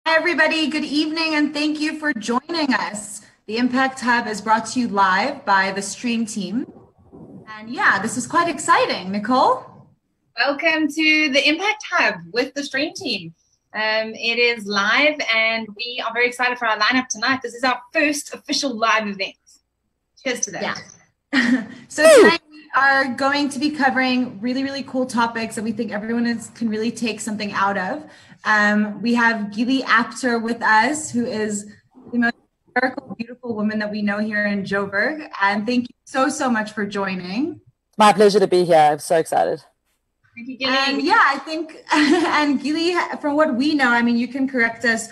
Hi, everybody. Good evening, and thank you for joining us. The Impact Hub is brought to you live by the Stream team. And yeah, this is quite exciting. Nicole? Welcome to the Impact Hub with the Stream team. It is live, and we are very excited for our lineup tonight. This is our first official live event. Cheers to that. Yeah. So tonight we are going to be covering really, really cool topics that we think everyone can really take something out of. We have Gilli Apter with us, who is the most hysterical, beautiful woman that we know here in Joburg. And thank you so much for joining. My pleasure to be here. I'm so excited. Thank you, Gilli. And yeah, I think, and Gilli, from what we know, I mean, you can correct us,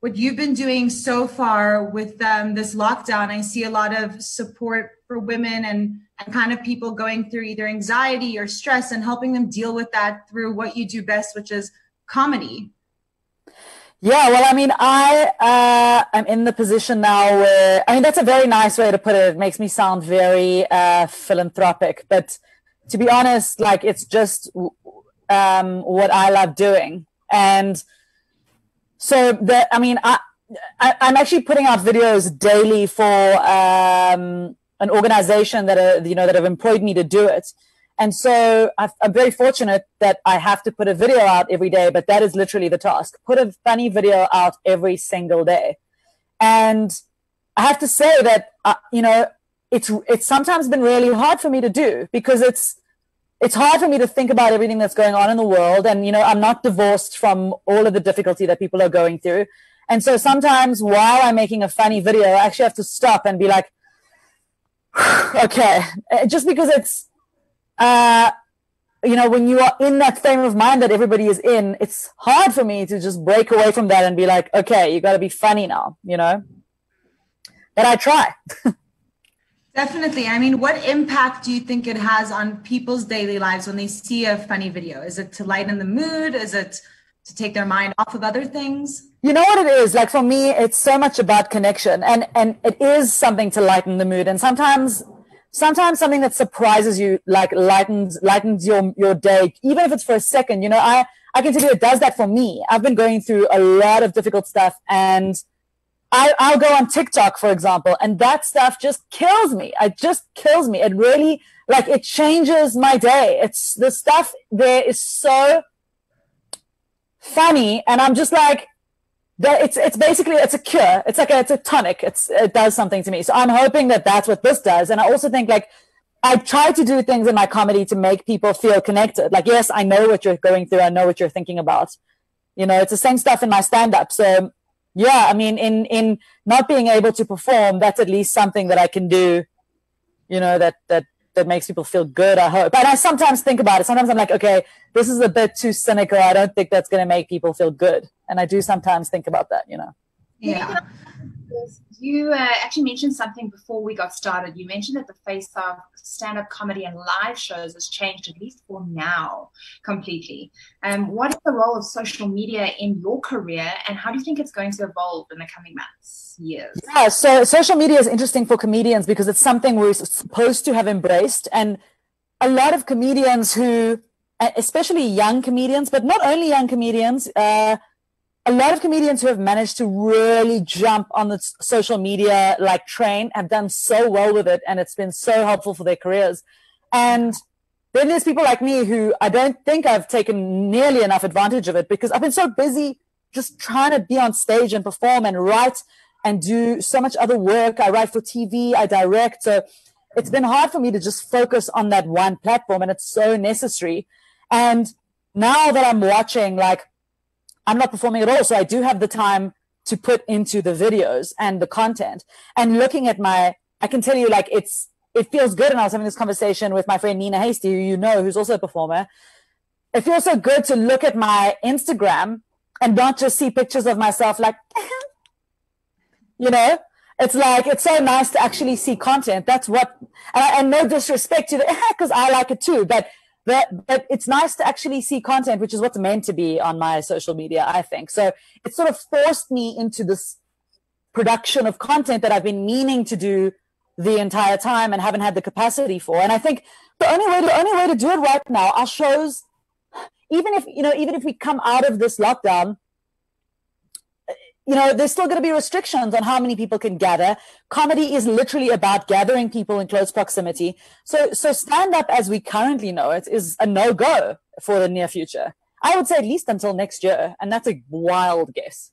what you've been doing so far with this lockdown. I see a lot of support for women and kind of people going through either anxiety or stress and helping them deal with that through what you do best, which is comedy. Yeah, well, I mean, I am in the position now where, I mean, that's a very nice way to put it. It makes me sound very philanthropic, but to be honest, like, it's just what I love doing. And so I'm actually putting out videos daily for an organization that have employed me to do it. And so I'm very fortunate that I have to put a video out every day, but that is literally the task. Put a funny video out every single day. And I have to say that, it's sometimes been really hard for me to do, because it's hard for me to think about everything that's going on in the world. And, I'm not divorced from all of the difficulty that people are going through. And so sometimes while I'm making a funny video, I actually have to stop and be like, okay, just because it's, when you are in that frame of mind that everybody is in, it's hard for me to just break away from that and be like, okay, you got to be funny now, but I try. Definitely. I mean, what impact do you think it has on people's daily lives when they see a funny video? Is it to lighten the mood? Is it to take their mind off of other things? You know what it is? Like, for me, it's so much about connection, and it is something to lighten the mood. And sometimes something that surprises you, like, lightens your day, even if it's for a second. I can tell you it does that for me. I've been going through a lot of difficult stuff, and I'll go on TikTok, for example, and that stuff just kills me. It just kills me. It really, like, it changes my day. It's the stuff there is so funny, and I'm just like, it's basically, it's a cure. It's a tonic. It does something to me. So I'm hoping that that's what this does. And I also think, like, I try to do things in my comedy to make people feel connected. Like, yes, I know what you're going through. I know what you're thinking about. It's the same stuff in my stand-up. So yeah, I mean, in not being able to perform, that's at least something that I can do, that makes people feel good, I hope. But I sometimes think about it. Sometimes I'm like, okay, this is a bit too cynical. I don't think that's going to make people feel good. And I do sometimes think about that, Yeah. You actually mentioned something before we got started. You mentioned that the face of stand-up comedy and live shows has changed, at least for now, completely. What is the role of social media in your career, and how do you think it's going to evolve in the coming months, years? Yeah, so social media is interesting for comedians because it's something we're supposed to have embraced. And a lot of comedians who, especially young comedians, but not only young comedians, a lot of comedians who have managed to really jump on the social media train have done so well with it, and it's been so helpful for their careers. And then there's people like me who I don't think I've taken nearly enough advantage of it, because I've been so busy just trying to be on stage and perform and write and do so much other work. I write for TV, I direct. So it's been hard for me to just focus on that one platform, and it's so necessary. And now that I'm watching, I'm not performing at all, so I do have the time to put into the videos and the content. And looking at I can tell you, it feels good. And I was having this conversation with my friend Nina Hasty, who who's also a performer. It feels so good to look at my Instagram and not just see pictures of myself it's so nice to actually see content. That's what, and no disrespect to because I like it too, but it's nice to actually see content, which is what's meant to be on my social media, I think. So it sort of forced me into this production of content that I've been meaning to do the entire time and haven't had the capacity for. And I think the only way to do it right now, our shows, even if we come out of this lockdown, there's still going to be restrictions on how many people can gather. Comedy is literally about gathering people in close proximity. So stand-up as we currently know it is a no-go for the near future. I would say at least until next year, and that's a wild guess.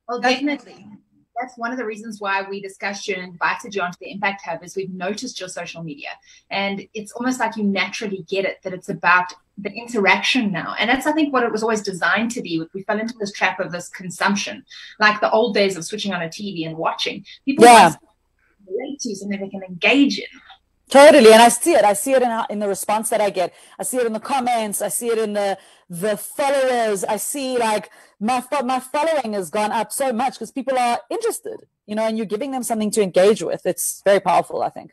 Well, definitely. That's one of the reasons why we discussed you and invited you onto the Impact Hub, is we've noticed your social media. And it's almost like you naturally get it, that it's about the interaction now. And that's, I think, what it was always designed to be. We fell into this trap of this consumption, like the old days of switching on a TV and watching. People want to relate to something they can engage in. Totally, and I see it. I see it in the response that I get. I see it in the comments. I see it in the followers. I see like my following has gone up so much because people are interested, and you're giving them something to engage with. It's very powerful, I think.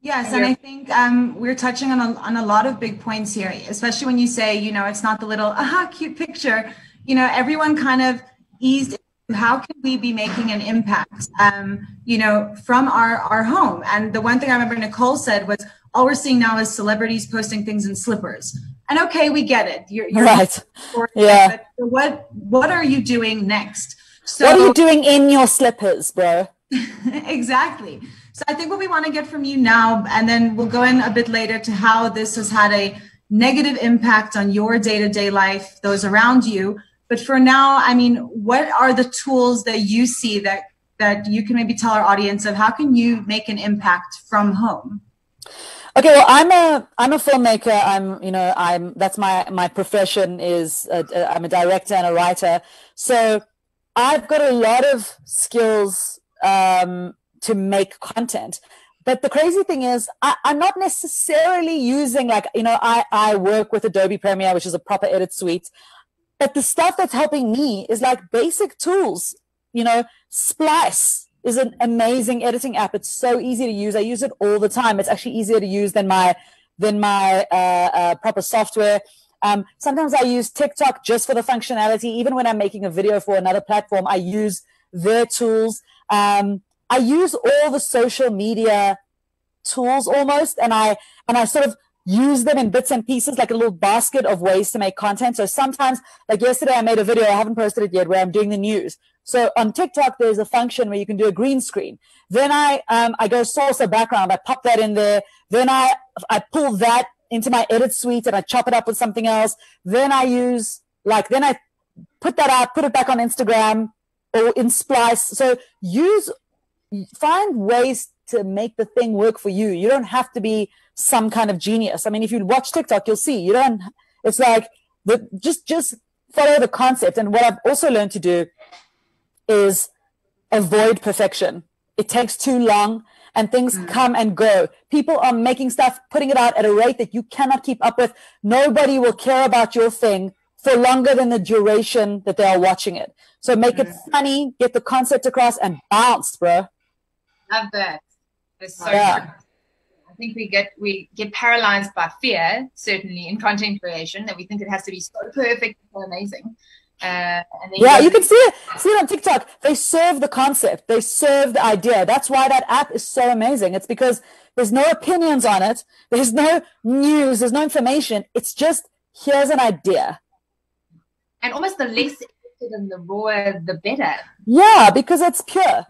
Yes, and I think we're touching on a lot of big points here, especially when you say, it's not the little cute picture. Everyone kind of eased. How can we be making an impact, from our home? And the one thing I remember Nicole said was, all we're seeing now is celebrities posting things in slippers. And okay, we get it. You're right. Yeah. But what are you doing next? So, what are you doing in your slippers, bro? Exactly. So I think what we want to get from you now, and then we'll go in a bit later to how this has had a negative impact on your day-to-day life, those around you. But for now, I mean, what are the tools that you see that you can maybe tell our audience of? How can you make an impact from home? Okay, well, I'm a filmmaker. That's my profession is I'm a director and a writer. So I've got a lot of skills to make content. But the crazy thing is, I'm not necessarily using I work with Adobe Premiere, which is a proper edit suite. But the stuff that's helping me is like basic tools. Splice is an amazing editing app. It's so easy to use. I use it all the time. It's actually easier to use than my proper software. Sometimes I use TikTok just for the functionality. Even when I'm making a video for another platform, I use their tools. I use all the social media tools almost, and I sort of use them in bits and pieces, like a little basket of ways to make content. So sometimes, like yesterday, I made a video, I haven't posted it yet, where I'm doing the news. So on TikTok, there's a function where you can do a green screen. Then I go salsa background, I pop that in there. Then I pull that into my edit suite and I chop it up with something else. Then I then I put that out, put it back on Instagram or in Splice. So find ways to make the thing work for you. You don't have to be some kind of genius. I mean, if you watch TikTok, you'll see it's like just follow the concept. And what I've also learned to do is avoid perfection. It takes too long and things come and go. People are making stuff, putting it out at a rate that you cannot keep up with. Nobody will care about your thing for longer than the duration that they are watching it. So make it funny, get the concept across, and bounce, bro. Love that. It's so fun. I think we get paralyzed by fear, certainly in content creation, that we think it has to be so perfect, so amazing. You can see it on TikTok. They serve the concept, they serve the idea. That's why that app is so amazing. It's because there's no opinions on it, there's no news, there's no information. It's just, here's an idea. And almost the less edited and the rawer, the better. Yeah, because it's pure.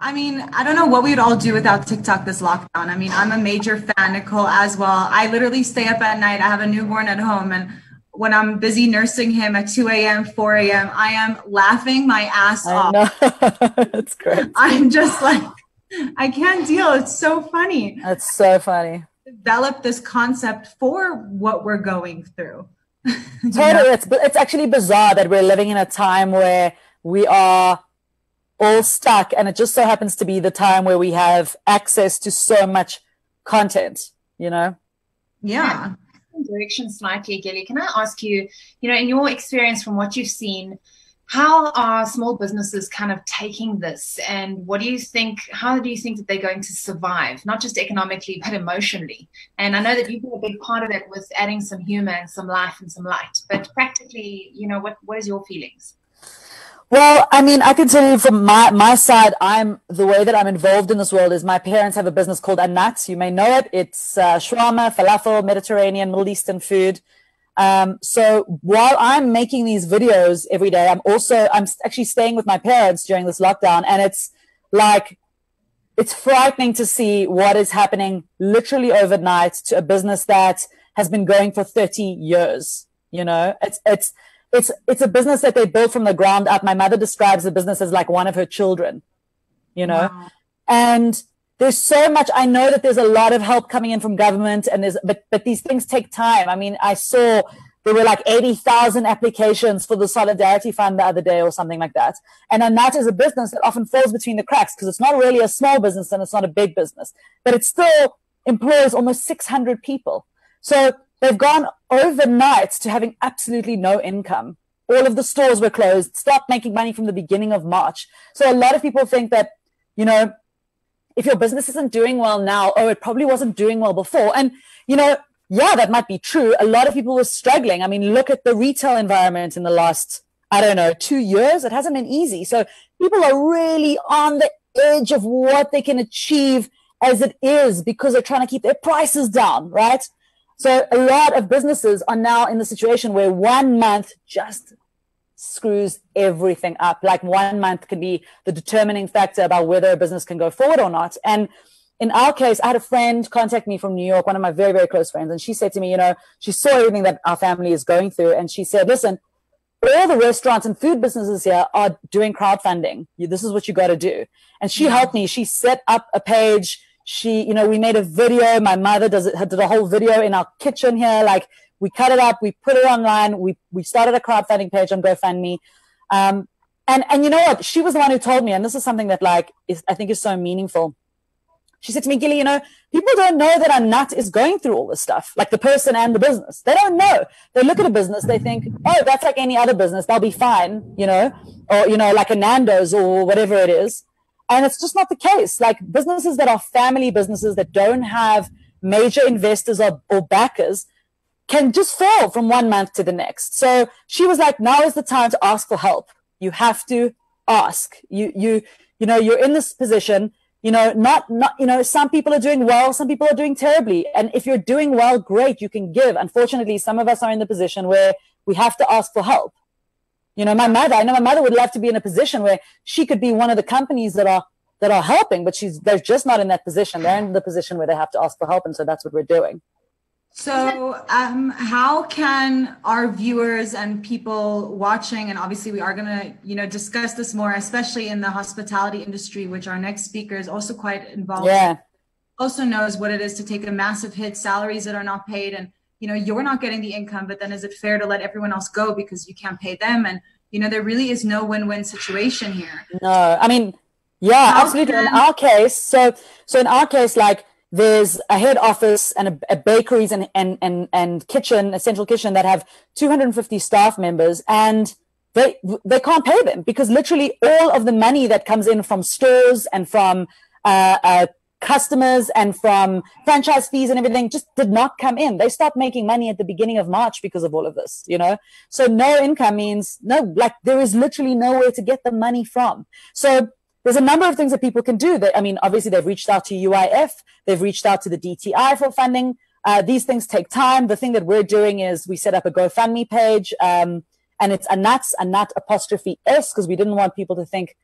I mean, I don't know what we would all do without TikTok this lockdown. I mean, I'm a major fan, Nicole, as well. I literally stay up at night. I have a newborn at home. And when I'm busy nursing him at 2 a.m., 4 a.m., I am laughing my ass off. That's great. I'm just like, I can't deal. It's so funny. That's so funny. Develop this concept for what we're going through. Totally. It's actually bizarre that we're living in a time where we are all stuck, and it just so happens to be the time where we have access to so much content, Yeah. Direction slightly, Gilli. Can I ask you, in your experience, from what you've seen, how are small businesses kind of taking this, and how do you think that they're going to survive, not just economically, but emotionally? And I know that you've been a big part of it with adding some humor and some life and some light, but practically, what is your feelings? Well, I mean, I can tell you from my side, the way that I'm involved in this world is my parents have a business called Anat. You may know it. It's shawarma, falafel, Mediterranean, Middle Eastern food. So while I'm making these videos every day, I'm actually staying with my parents during this lockdown, and it's frightening to see what is happening literally overnight to a business that has been going for 30 years. You know, it's a business that they built from the ground up. My mother describes the business as like one of her children, you know. Wow. And there's so much. I know that there's a lot of help coming in from government, and but these things take time. I mean, I saw there were like 80,000 applications for the Solidarity Fund the other day or something like that. And that is a business that often falls between the cracks because it's not really a small business and it's not a big business, but it still employs almost 600 people. So they've gone overnight to having absolutely no income. All of the stores were closed, stopped making money from the beginning of March. So a lot of people think that, you know, if your business isn't doing well now, it probably wasn't doing well before. And, you know, yeah, that might be true. A lot of people were struggling. I mean, look at the retail environment in the last, 2 years. It hasn't been easy. So people are really on the edge of what they can achieve as it is because they're trying to keep their prices down, right? So a lot of businesses are now in the situation where 1 month just screws everything up. Like 1 month can be the determining factor about whether a business can go forward or not. And in our case, I had a friend contact me from New York, one of my very, very close friends. And she said to me, you know, she saw everything that our family is going through. And she said, listen, all the restaurants and food businesses here are doing crowdfunding. This is what you got to do. And she helped me. She set up a page. We made a video. My mother did a whole video in our kitchen here. Like, we cut it up. We put it online. We started a crowdfunding page on GoFundMe. And you know what? She was the one who told me, and this is something that I think is so meaningful. She said to me, Gilli, you know, people don't know that a nut is going through all this stuff, like the person and the business. They don't know. They look at a business, they think, oh, that's like any other business. They'll be fine, you know, or, you know, like a Nando's or whatever it is. And it's just not the case. Like businesses that are family businesses that don't have major investors or backers can just fall from 1 month to the next. So she was like, now is the time to ask for help. You have to ask. You know, you're in this position. You know, not, you know, some people are doing well, some people are doing terribly. And if you're doing well, great, you can give. Unfortunately, some of us are in the position where we have to ask for help. You know, I know my mother would love to be in a position where she could be one of the companies that are helping, but they're just not in that position. They're in the position where they have to ask for help. And so that's what we're doing. So how can our viewers and people watching, and obviously we are going to, you know, discuss this more, especially in the hospitality industry, which our next speaker is also quite involved in, also knows what it is to take a massive hit, salaries that are not paid, and, you know, you're not getting the income, but then is it fair to let everyone else go because you can't pay them? And, you know, there really is no win-win situation here. No, I mean, yeah, absolutely. In our case, so in our case, like, there's a head office and a bakeries and kitchen, a central kitchen that have 250 staff members, and they can't pay them because literally all of the money that comes in from stores and from customers and from franchise fees and everything just did not come in. They stopped making money at the beginning of March because of all of this, you know? So no income means there is literally nowhere to get the money from. So there's a number of things that people can do. Obviously, they've reached out to UIF. They've reached out to the DTI for funding. These things take time. The thing that we're doing is we set up a GoFundMe page, and it's a nut apostrophe S, because we didn't want people to think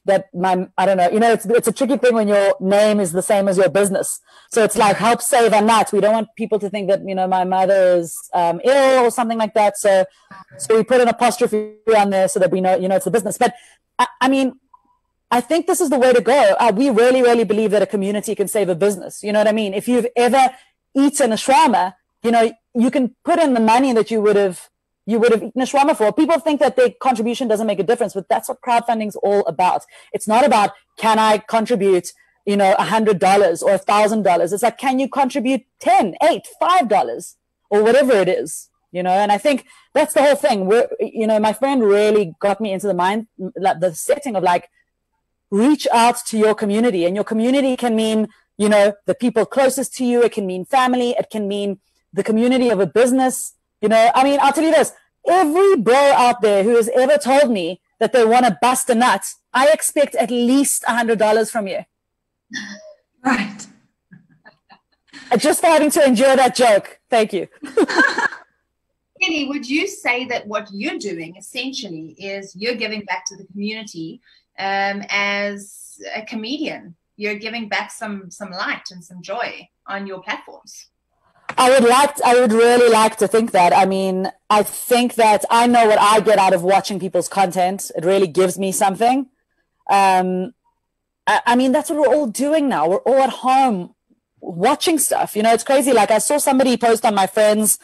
that it's a tricky thing when your name is the same as your business. So it's like, help save a nut. We don't want people to think that, you know, my mother is ill or something like that. So we put an apostrophe on there so that we know, you know, it's a business. But I think this is the way to go. We really, really believe that a community can save a business. You know what I mean? If you've ever eaten a shawarma, you know, you can put in the money that you would have eaten a shawarma for. People think that their contribution doesn't make a difference, but that's what crowdfunding is all about. It's not about, can I contribute, you know, $100 or $1,000? It's like, can you contribute $10, $8, $5 or whatever it is? You know, and I think that's the whole thing. You know, my friend really got me into the setting of like, reach out to your community, and your community can mean, you know, the people closest to you. It can mean family. It can mean the community of a business. You know, I mean, I'll tell you this, every bro out there who has ever told me that they want to bust a nut, I expect at least $100 from you. Right. Just for having to endure that joke. Thank you. Gilli, would you say that what you're doing essentially is you're giving back to the community as a comedian? You're giving back some light and some joy on your platforms. I would really like to think that. I mean, I think that I know what I get out of watching people's content. It really gives me something. I mean, that's what we're all doing now. We're all at home watching stuff. You know, it's crazy. Like I saw somebody post on my friend's,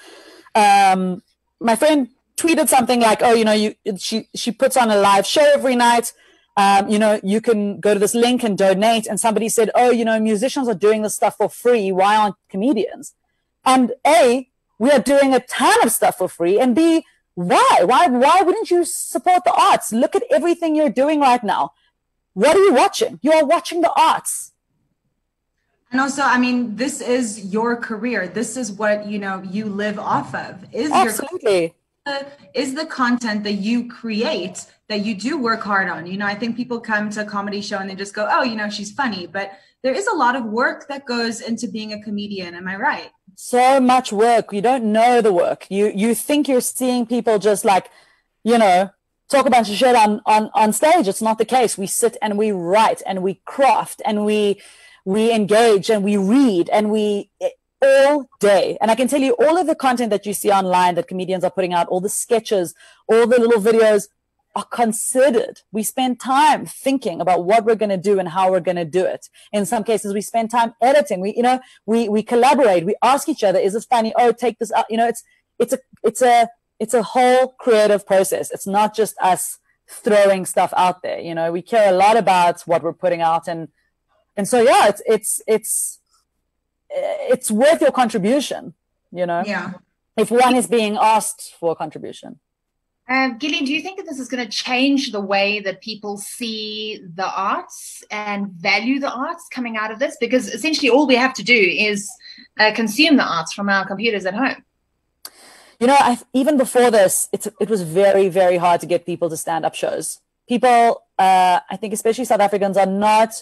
my friend tweeted something like, oh, you know, she puts on a live show every night. You know, you can go to this link and donate. And somebody said, oh, you know, musicians are doing this stuff for free. Why aren't comedians? And A, we are doing a ton of stuff for free. And B, why? Why wouldn't you support the arts? Look at everything you're doing right now. What are you watching? You are watching the arts. And also, I mean, this is your career. This is what, you know, you live off of. Absolutely. Is the content that you create that you do work hard on. You know, I think people come to a comedy show and they just go, oh, you know, she's funny. But there is a lot of work that goes into being a comedian. Am I right? So much work. You don't know the work. You think you're seeing people just like, you know, talk a bunch of shit on stage. It's not the case. We sit and we write and we craft and we engage and we read and we all day. And I can tell you all of the content that you see online that comedians are putting out, all the sketches, all the little videos are considered. We spend time thinking about what we're going to do and how we're going to do it. In some cases, we spend time editing. We collaborate. We ask each other, is this funny? Oh, take this out. You know, it's a whole creative process. It's not just us throwing stuff out there. You know, we care a lot about what we're putting out. And so, yeah, it's worth your contribution, you know, if one is being asked for a contribution. Gilli, do you think that this is going to change the way that people see the arts and value the arts coming out of this? Because essentially all we have to do is consume the arts from our computers at home. You know, even before this, it was very, very hard to get people to stand up shows. People, I think especially South Africans, are not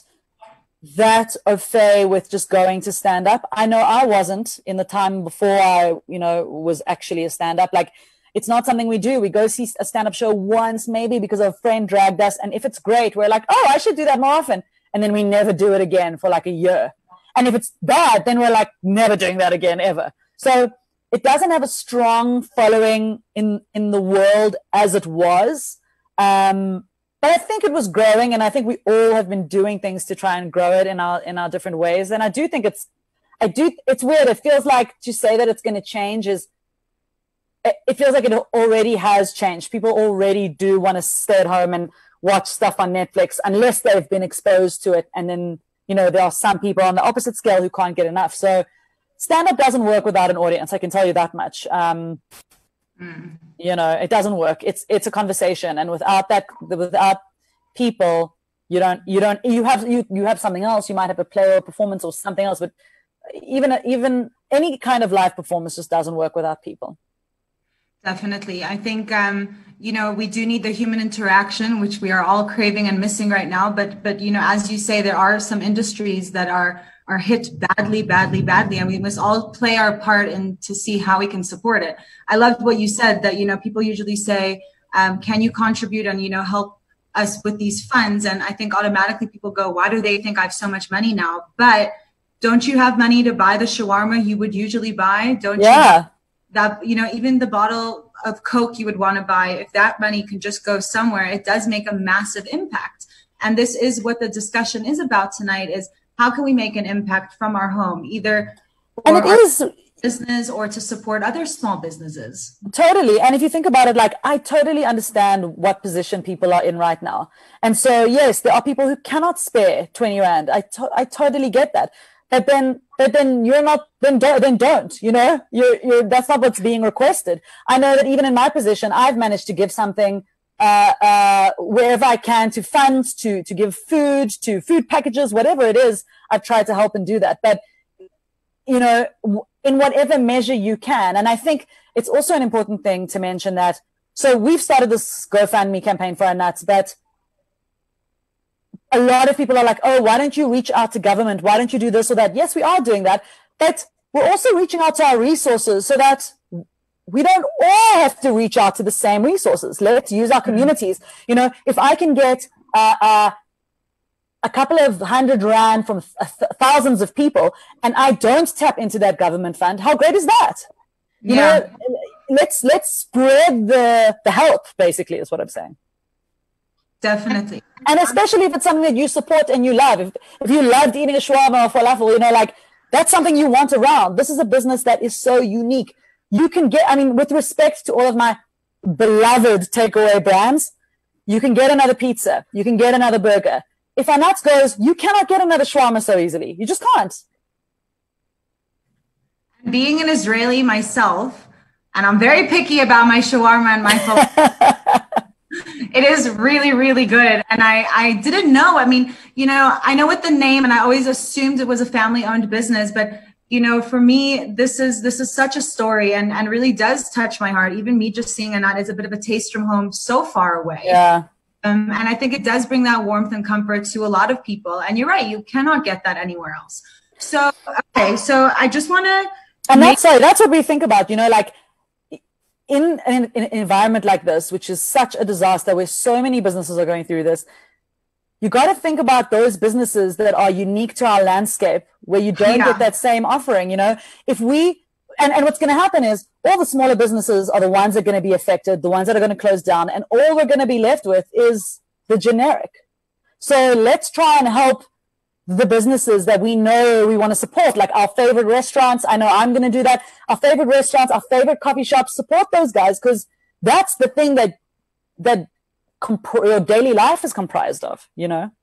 that au fait with just going to stand up. I know I wasn't in the time before I, you know, was actually a stand up. Like, it's not something we do. We go see a stand up show once, maybe because a friend dragged us. And if it's great, we're like, oh, I should do that more often. And then we never do it again for like a year. And if it's bad, then we're like, never doing that again, ever. So it doesn't have a strong following in the world as it was. But I think it was growing, and I think we all have been doing things to try and grow it in our different ways. And I do think it's weird. It feels like to say that it's going to change it feels like it already has changed. People already do want to stay at home and watch stuff on Netflix unless they've been exposed to it. And then, you know, there are some people on the opposite scale who can't get enough. So stand-up doesn't work without an audience. I can tell you that much. You know, it doesn't work. It's a conversation. And without people, you have something else. You might have a play or a performance or something else, but even any kind of live performance just doesn't work without people. Definitely. I think, you know, we do need the human interaction, which we are all craving and missing right now. But, you know, as you say, there are some industries that are hit badly. And we must all play our part in to see how we can support it. I loved what you said that, you know, people usually say, can you contribute and, you know, help us with these funds? And I think automatically people go, why do they think I have so much money now? But don't you have money to buy the shawarma you would usually buy? Don't you? That, you know, even the bottle of Coke you would want to buy, if that money can just go somewhere, it does make a massive impact. And this is what the discussion is about tonight, is how can we make an impact from our home, either for our business or to support other small businesses. Totally. And if you think about it, like, I totally understand what position people are in right now. And so, yes, there are people who cannot spare 20 Rand. I totally get that. But then you're not, then don't, you know, that's not what's being requested. I know that even in my position, I've managed to give something wherever I can, to funds, to give food, to food packages, whatever it is. I've tried to help and do that. But, you know, in whatever measure you can. And I think it's also an important thing to mention that, so we've started this GoFundMe campaign for our nuts, but a lot of people are like, oh, why don't you reach out to government? Why don't you do this or that? Yes, we are doing that. But we're also reaching out to our resources so that we don't all have to reach out to the same resources. Let's use our communities. You know, if I can get a couple of R100 from thousands of people, and I don't tap into that government fund, how great is that? You know, let's spread the help, basically, is what I'm saying. Definitely. And especially if it's something that you support and you love. If you loved eating a shawarma or falafel, you know, like, that's something you want around. This is a business that is so unique. You can get, I mean, with respect to all of my beloved takeaway brands, you can get another pizza. You can get another burger. If our nuts goes, you cannot get another shawarma so easily. You just can't. Being an Israeli myself, and I'm very picky about my shawarma and my falafel. It is really, really good. And I didn't know. I mean, you know, I know what the name, and I always assumed it was a family-owned business. But, you know, for me, this is such a story and really does touch my heart. Even me just seeing Anat is a bit of a taste from home so far away. Yeah. And I think it does bring that warmth and comfort to a lot of people. And you're right, you cannot get that anywhere else. So, okay, so I just want to... And that's what we think about, you know, like, in an environment like this, which is such a disaster, where so many businesses are going through this, you got to think about those businesses that are unique to our landscape, where you don't get that same offering. You know, if we, and what's going to happen is all the smaller businesses are the ones that are going to be affected, the ones that are going to close down, and all we're going to be left with is the generic. So let's try and help the businesses that we know we want to support, like our favorite restaurants. I know I'm going to do that. Our favorite restaurants, our favorite coffee shops, support those guys, because that's the thing that your daily life is comprised of, you know?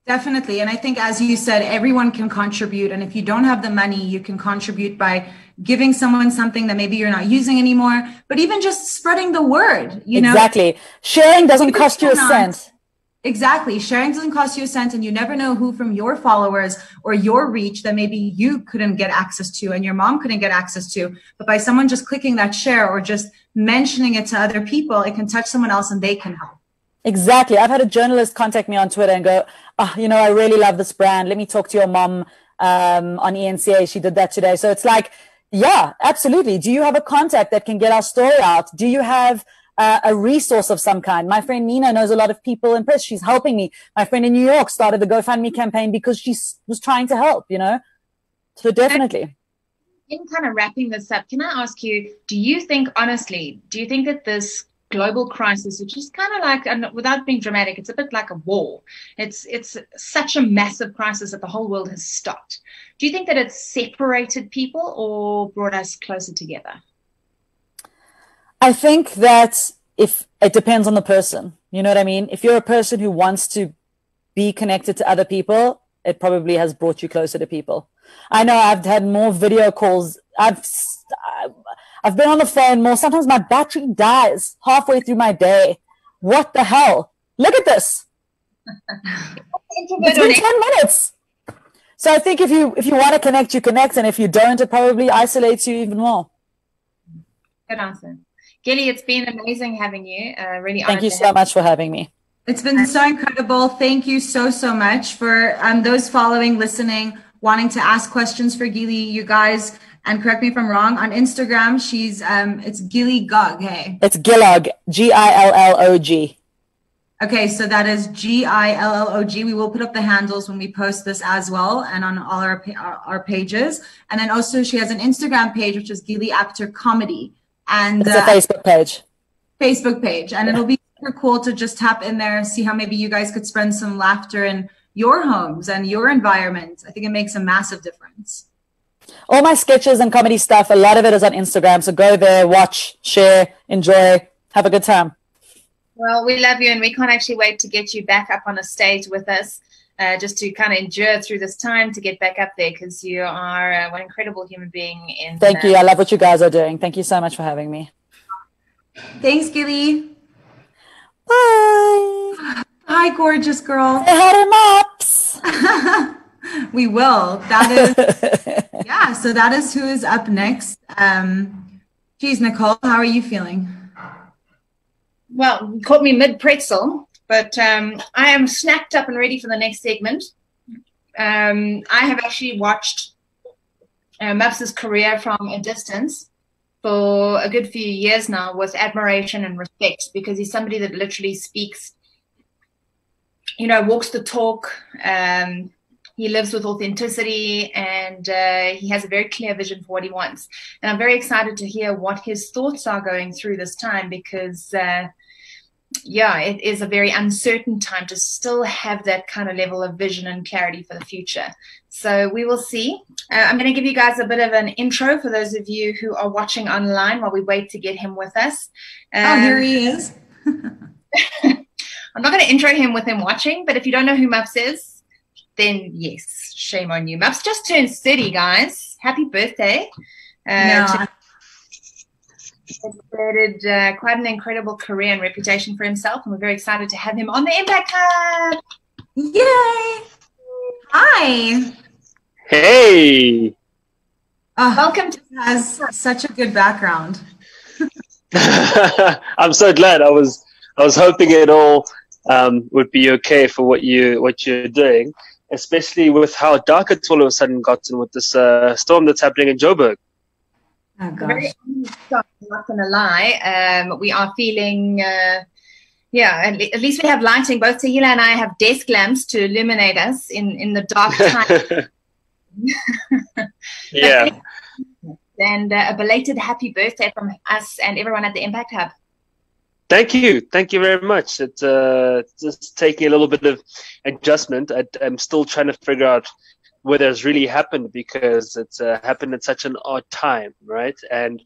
Definitely. And I think, as you said, everyone can contribute. And if you don't have the money, you can contribute by giving someone something that maybe you're not using anymore, but even just spreading the word, you know? Exactly. Sharing doesn't cost you a cent. Exactly. Sharing doesn't cost you a cent, and you never know who from your followers or your reach that maybe you couldn't get access to and your mom couldn't get access to. But by someone just clicking that share or just mentioning it to other people, it can touch someone else and they can help. Exactly. I've had a journalist contact me on Twitter and go, oh, you know, I really love this brand. Let me talk to your mom on ENCA. She did that today. So it's like, yeah, absolutely. Do you have a contact that can get our story out? Do you have a resource of some kind? My friend Nina knows a lot of people in press. She's helping me. My friend in New York started the GoFundMe campaign because she was trying to help, you know? So definitely. In kind of wrapping this up, can I ask you, do you think that this global crisis, which is kind of like, and without being dramatic, it's a bit like a war. It's such a massive crisis that the whole world has stopped. Do you think that it's separated people or brought us closer together? I think that if it depends on the person, you know what I mean? If you're a person who wants to be connected to other people, it probably has brought you closer to people. I know I've had more video calls. I've been on the phone more. Sometimes my battery dies halfway through my day. What the hell? Look at this. It's been 10 minutes. So I think if you want to connect, you connect. And if you don't, it probably isolates you even more. Good answer. Gilli, it's been amazing having you. Really Thank you so much for having me. It's been so incredible. Thank you so much for those following, listening, wanting to ask questions for Gilli. You guys, and correct me if I'm wrong, on Instagram, she's it's Gilli Gog, hey? It's Gillog, Gillog. Okay, so that is Gillog. We will put up the handles when we post this as well, and on all our pages. And then also she has an Instagram page, which is Gilli Apter Comedy. And it's a Facebook page. And it'll be super cool to just tap in there and see how maybe you guys could spread some laughter in your homes and your environment. I think it makes a massive difference. All my sketches and comedy stuff, a lot of it is on Instagram. So go there, watch, share, enjoy, have a good time. Well, we love you, and we can't actually wait to get you back up on a stage with us, just to kind of endure through this time to get back up there, because you are one incredible human being. Thank you. I love what you guys are doing. Thank you so much for having me. Thanks, Gilli. Bye. Hi, gorgeous girl. Say hi to Maps. We will. That is, yeah, so that is who is up next. Geez, Nicole, how are you feeling? Well, you caught me mid-pretzel, but I am snacked up and ready for the next segment. I have actually watched Maps' career from a distance, for a good few years now with admiration and respect, because he's somebody that literally speaks, you know, walks the talk. He lives with authenticity, and he has a very clear vision for what he wants. And I'm very excited to hear what his thoughts are going through this time, because yeah, it is a very uncertain time to still have that kind of level of vision and clarity for the future. So we will see. I'm going to give you guys a bit of an intro for those of you who are watching online while we wait to get him with us. Oh, here he is. I'm not going to intro him with him watching, but if you don't know who Maps is, then yes, shame on you. Maps just turned 30, guys. Happy birthday. He's created quite an incredible career and reputation for himself, and we're very excited to have him on the Impact Hub. Yay! Hi. Hey. Welcome. Has such a good background. I'm so glad. I was hoping it all would be okay for what you're doing, especially with how dark it's all of a sudden gotten with this storm that's happening in Joburg. Oh gosh. I'm not gonna lie. We are feeling, yeah. At least we have lighting. Both Tehilah and I have desk lamps to illuminate us in the dark time. Yeah. And a belated happy birthday from us and everyone at the Impact Hub. Thank you very much. It's just taking a little bit of adjustment. I'm still trying to figure out whether it's really happened, because it's happened at such an odd time, right? And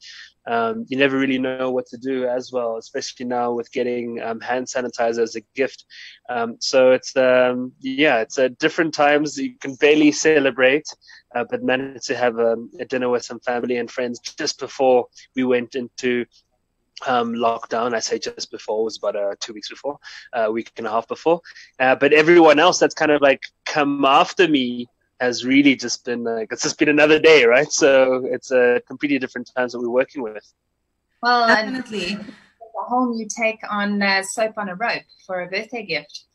you never really know what to do as well, especially now with getting hand sanitizer as a gift. So it's it's different times. You can barely celebrate, but managed to have a dinner with some family and friends just before we went into lockdown. I say just before, it was about 2 weeks before, a week and a half before. But everyone else that's kind of like come after me has really just been it's just been another day, right? So it's a completely different times that we're working with. Well, Definitely. And a whole new take on soap on a rope for a birthday gift.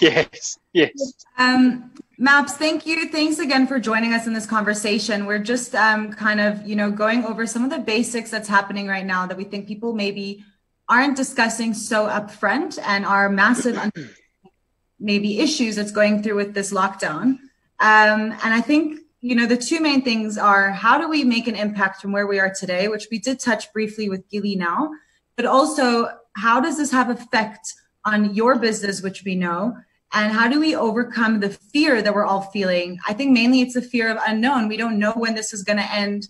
Yes. Maps, thank you. Thanks again for joining us in this conversation. We're just kind of, going over some of the basics that's happening right now that we think people maybe aren't discussing so upfront, and are massive maybe issues that's going through with this lockdown. And I think, the two main things are, how do we make an impact from where we are today, which we did touch briefly with Gilli now, but also how does this have effect on your business, which we know, and how do we overcome the fear that we're all feeling? I think mainly it's a fear of unknown. We don't know when this is going to end,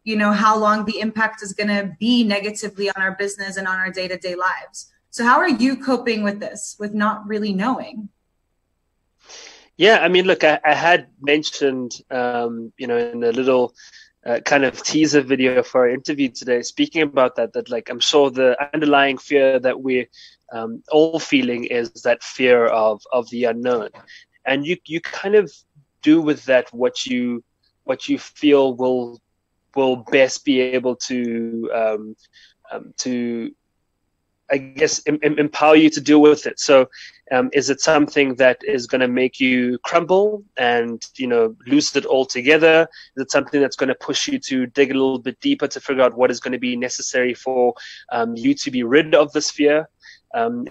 how long the impact is going to be negatively on our business and on our day-to-day lives. So how are you coping with this, with not really knowing? Yeah, I mean, look, I had mentioned, in a little kind of teaser video for our interview today, speaking about that like, I'm sure the underlying fear that we're all feeling is that fear of the unknown. And you kind of do with that what you feel will best be able to I guess empower you to deal with it. So is it something that is going to make you crumble and lose it all together? Is it something that's going to push you to dig a little bit deeper to figure out what is going to be necessary for you to be rid of this fear?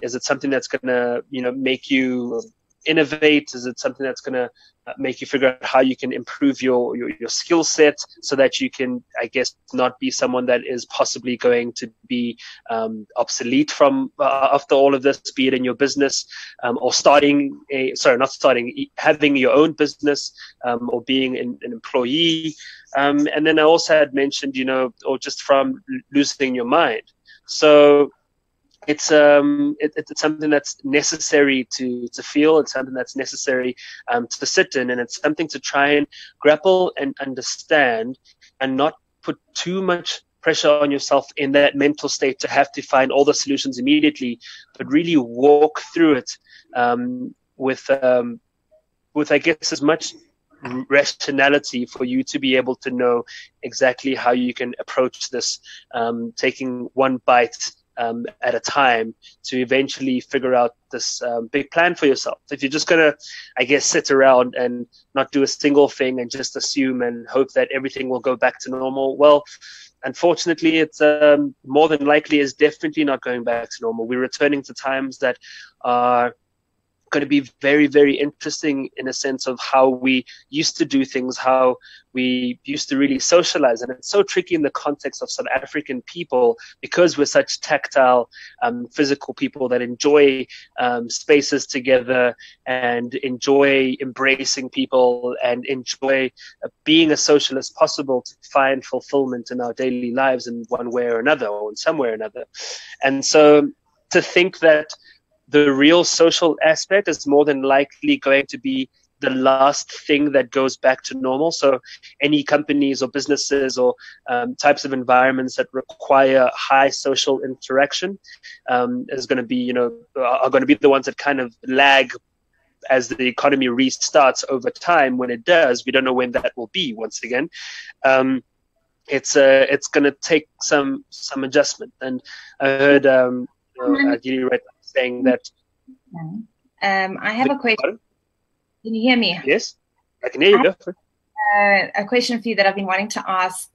Is it something that's going to make you innovate? Is it something that's going to make you figure out how you can improve your skill set so that you can, I guess, not be someone that is possibly going to be obsolete from after all of this, be it in your business or having your own business or being an employee. And then I also had mentioned, or just from losing your mind. So it's something that's necessary to feel. It's something that's necessary to sit in, and it's something to try and grapple and understand, and not put too much pressure on yourself in that mental state to have to find all the solutions immediately, but really walk through it with I guess as much rationality for you to be able to know exactly how you can approach this, taking one bite at a time to eventually figure out this big plan for yourself. If you're just going to, I guess, sit around and not do a single thing and just assume and hope that everything will go back to normal, well, unfortunately, it's more than likely is definitely not going back to normal. We're returning to times that are going to be very, very interesting in a sense of how we used to do things, how we used to really socialize. And it's so tricky in the context of South African people because we're such tactile, physical people that enjoy spaces together and enjoy embracing people and enjoy being as social as possible to find fulfillment in our daily lives in one way or another, or in some way or another. And so to think that the real social aspect is more than likely going to be the last thing that goes back to normal. So any companies or businesses or types of environments that require high social interaction is going to be, are going to be the ones that kind of lag as the economy restarts over time. When it does, we don't know when that will be once again. It's going to take some adjustment. And I heard Gilli saying that. I have a question. Can you hear me? Yes, I can hear you. Go for it. A question for you that I've been wanting to ask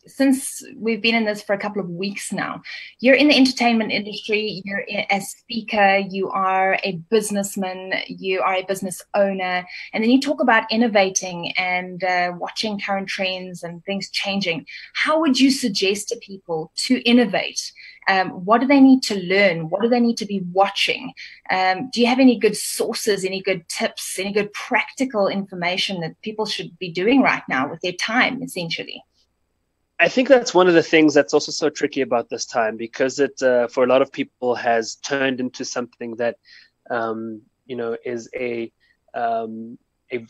since we've been in this for a couple of weeks now. You're in the entertainment industry, you're a speaker, you are a businessman, you are a business owner, and then you talk about innovating and watching current trends and things changing. How would you suggest to people to innovate? What do they need to learn? What do they need to be watching? Do you have any good sources, any good tips, any good practical information that people should be doing right now with their time, essentially? I think that's one of the things that's also so tricky about this time, because it, for a lot of people, has turned into something that, is a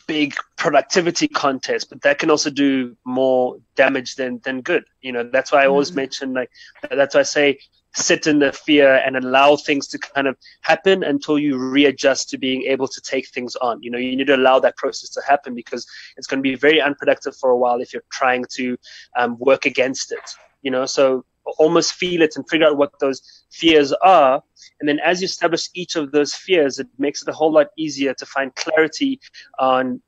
big productivity contest, but that can also do more damage than good. That's why I always mention, that's why I say sit in the fear and allow things to kind of happen until you readjust to being able to take things on. You need to allow that process to happen, because it's going to be very unproductive for a while if you're trying to work against it. So almost feel it and figure out what those fears are. And then as you establish each of those fears, it makes it a whole lot easier to find clarity on,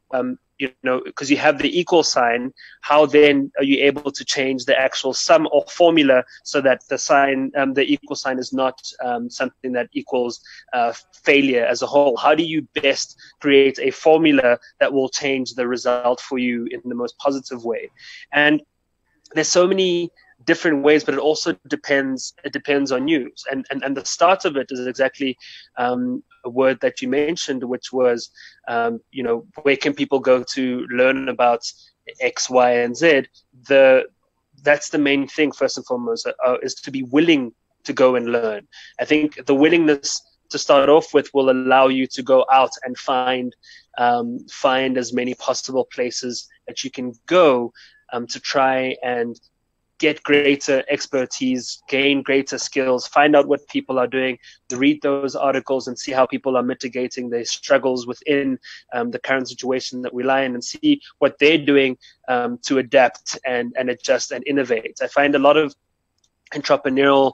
because you have the equal sign, how then are you able to change the actual sum or formula so that the sign, the equal sign is not something that equals failure as a whole? How do you best create a formula that will change the result for you in the most positive way? And there's so many different ways, but it also depends on you. And the start of it is exactly a word that you mentioned, which was, where can people go to learn about X, Y, and Z? That's the main thing, first and foremost, is to be willing to go and learn. I think the willingness to start off with will allow you to go out and find as many possible places that you can go to try and get greater expertise, gain greater skills, find out what people are doing, read those articles and see how people are mitigating their struggles within the current situation that we lie in, and see what they're doing to adapt and adjust and innovate. I find a lot of entrepreneurial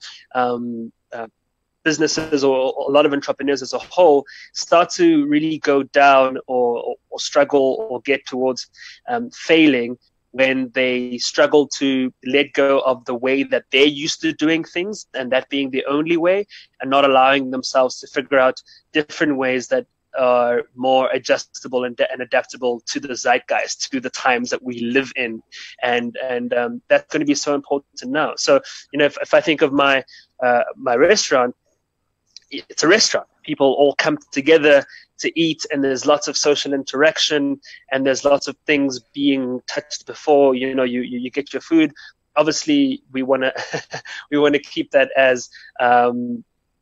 businesses, or a lot of entrepreneurs as a whole, start to really go down or struggle or get towards failing when they struggle to let go of the way that they're used to doing things, and that being the only way, and not allowing themselves to figure out different ways that are more adjustable and adaptable to the zeitgeist, to the times that we live in. And that's going to be so important to know. So, if I think of my restaurant, it's a restaurant. People all come together to eat, and there's lots of social interaction, and there's lots of things being touched before you get your food. Obviously, we want to keep that as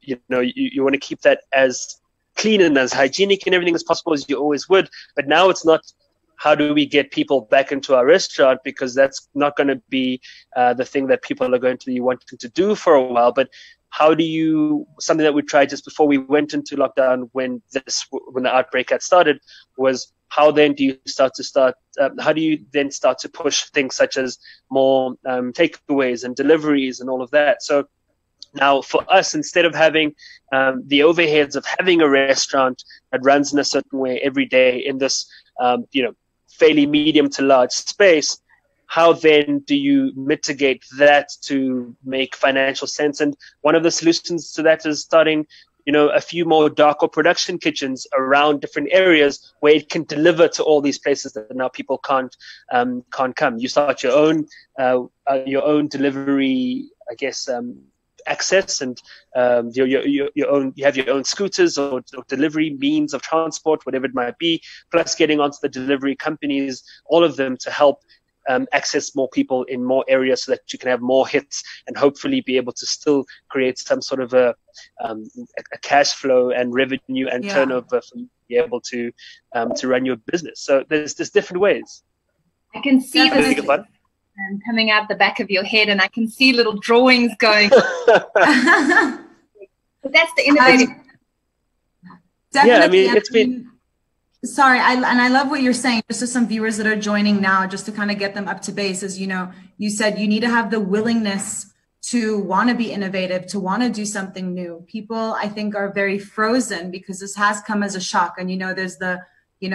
you want to keep that as clean and as hygienic and everything as possible as you always would. But now it's not how do we get people back into our restaurant, because that's not going to be the thing that people are going to be wanting to do for a while. But how do you, something that we tried just before we went into lockdown when the outbreak had started, was how then do you start to push things such as more takeaways and deliveries and all of that? So Now, for us, instead of having the overheads of having a restaurant that runs in a certain way every day in this, fairly medium to large space, how then do you mitigate that to make financial sense? And one of the solutions to that is starting, a few more dark or production kitchens around different areas where it can deliver to all these places that now people can't come. You start your own delivery, I guess, access, and you have your own scooters or delivery means of transport, whatever it might be, plus getting onto the delivery companies, all of them to help access more people in more areas so that you can have more hits and hopefully be able to still create some sort of a cash flow and revenue and turnover for you to be able to run your business. So there's different ways. I can see this coming out the back of your head, and I can see little drawings going. But that's the innovative. Definitely. It's been. Sorry, I love what you're saying. Just to some viewers that are joining now, just to kind of get them up to base, as you said, you need to have the willingness to want to be innovative, to want to do something new. People, I think, are very frozen because this has come as a shock. And, there's the,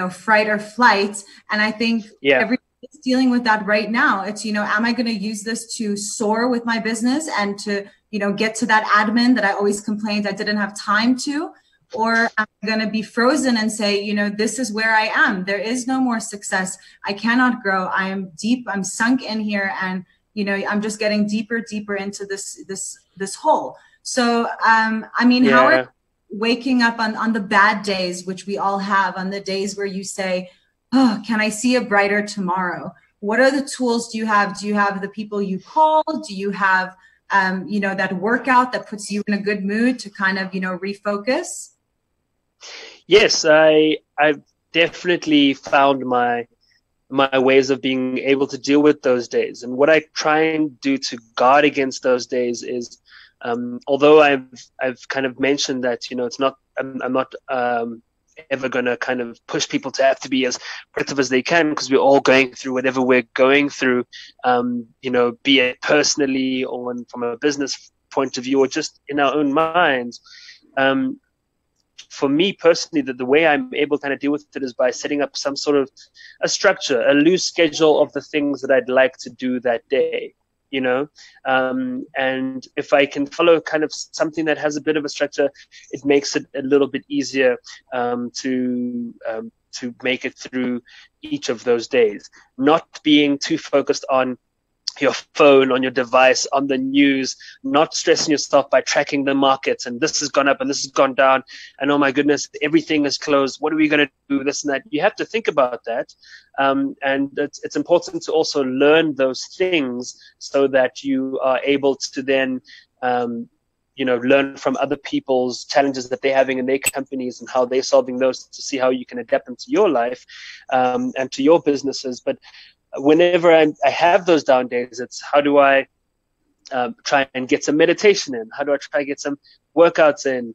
fright or flight. And I think everybody's dealing with that right now. It's, am I going to use this to soar with my business and to, get to that admin that I always complained I didn't have time to? Or I'm going to be frozen and say, this is where I am. There is no more success. I cannot grow. I am deep. I'm sunk in here. And, I'm just getting deeper into this hole. So, how are waking up on the bad days, which we all have, on the days where you say, oh, can I see a brighter tomorrow? What are the tools do you have? Do you have the people you call? Do you have, that workout that puts you in a good mood to kind of, refocus? Yes, I've definitely found my ways of being able to deal with those days. And what I try and do to guard against those days is, although I've kind of mentioned that, it's not, I'm not ever going to kind of push people to have to be as productive as they can, because we're all going through whatever we're going through, be it personally or from a business point of view or just in our own minds. For me personally, the way I'm able to kind of deal with it is by setting up some sort of a structure, a loose schedule of the things that I'd like to do that day, and if I can follow kind of something that has a bit of a structure, it makes it a little bit easier to make it through each of those days, not being too focused on your phone, on your device, on the news, not stressing yourself by tracking the markets and this has gone up and this has gone down and oh my goodness, everything is closed. What are we going to do? This and that. You have to think about that. And it's important to also learn those things so that you are able to then, learn from other people's challenges that they're having in their companies and how they're solving those to see how you can adapt them to your life and to your businesses. But whenever I have those down days, it's how do I try and get some meditation in? How do I try to get some workouts in?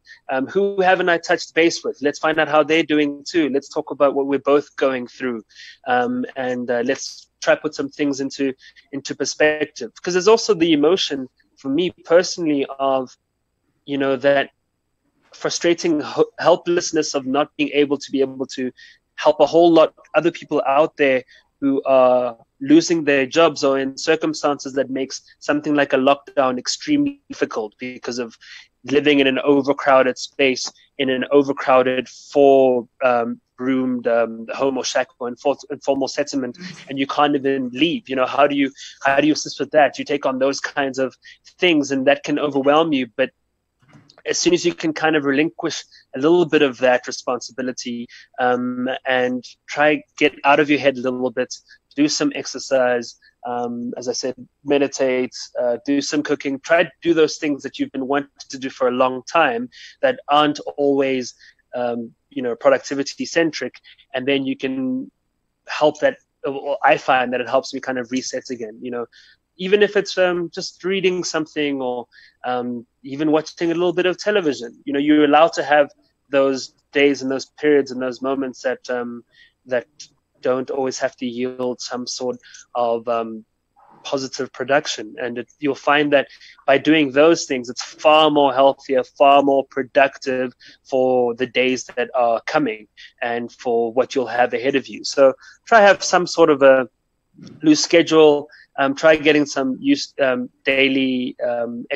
Who haven't I touched base with? Let's find out how they're doing too. Let's talk about what we're both going through. And let's try to put some things into perspective. Because there's also the emotion for me personally of, that frustrating helplessness of not being able to help a whole lot other people out there who are losing their jobs or in circumstances that makes something like a lockdown extremely difficult because of living in an overcrowded space, in an overcrowded four-roomed home or shack or informal settlement, and you can't even leave. How do you assist with that? You take on those kinds of things, and that can overwhelm you. But as soon as you can kind of relinquish a little bit of that responsibility and try get out of your head a little bit, do some exercise, as I said, meditate, do some cooking, try to do those things that you've been wanting to do for a long time that aren't always, productivity centric. And then you can help that. I find that it helps me kind of reset again, even if it's just reading something or even watching a little bit of television. You're allowed to have those days and those periods and those moments that don't always have to yield some sort of positive production. And you'll find that by doing those things, it's far more healthier, far more productive for the days that are coming and for what you'll have ahead of you. So try have some sort of a loose schedule. Try getting some daily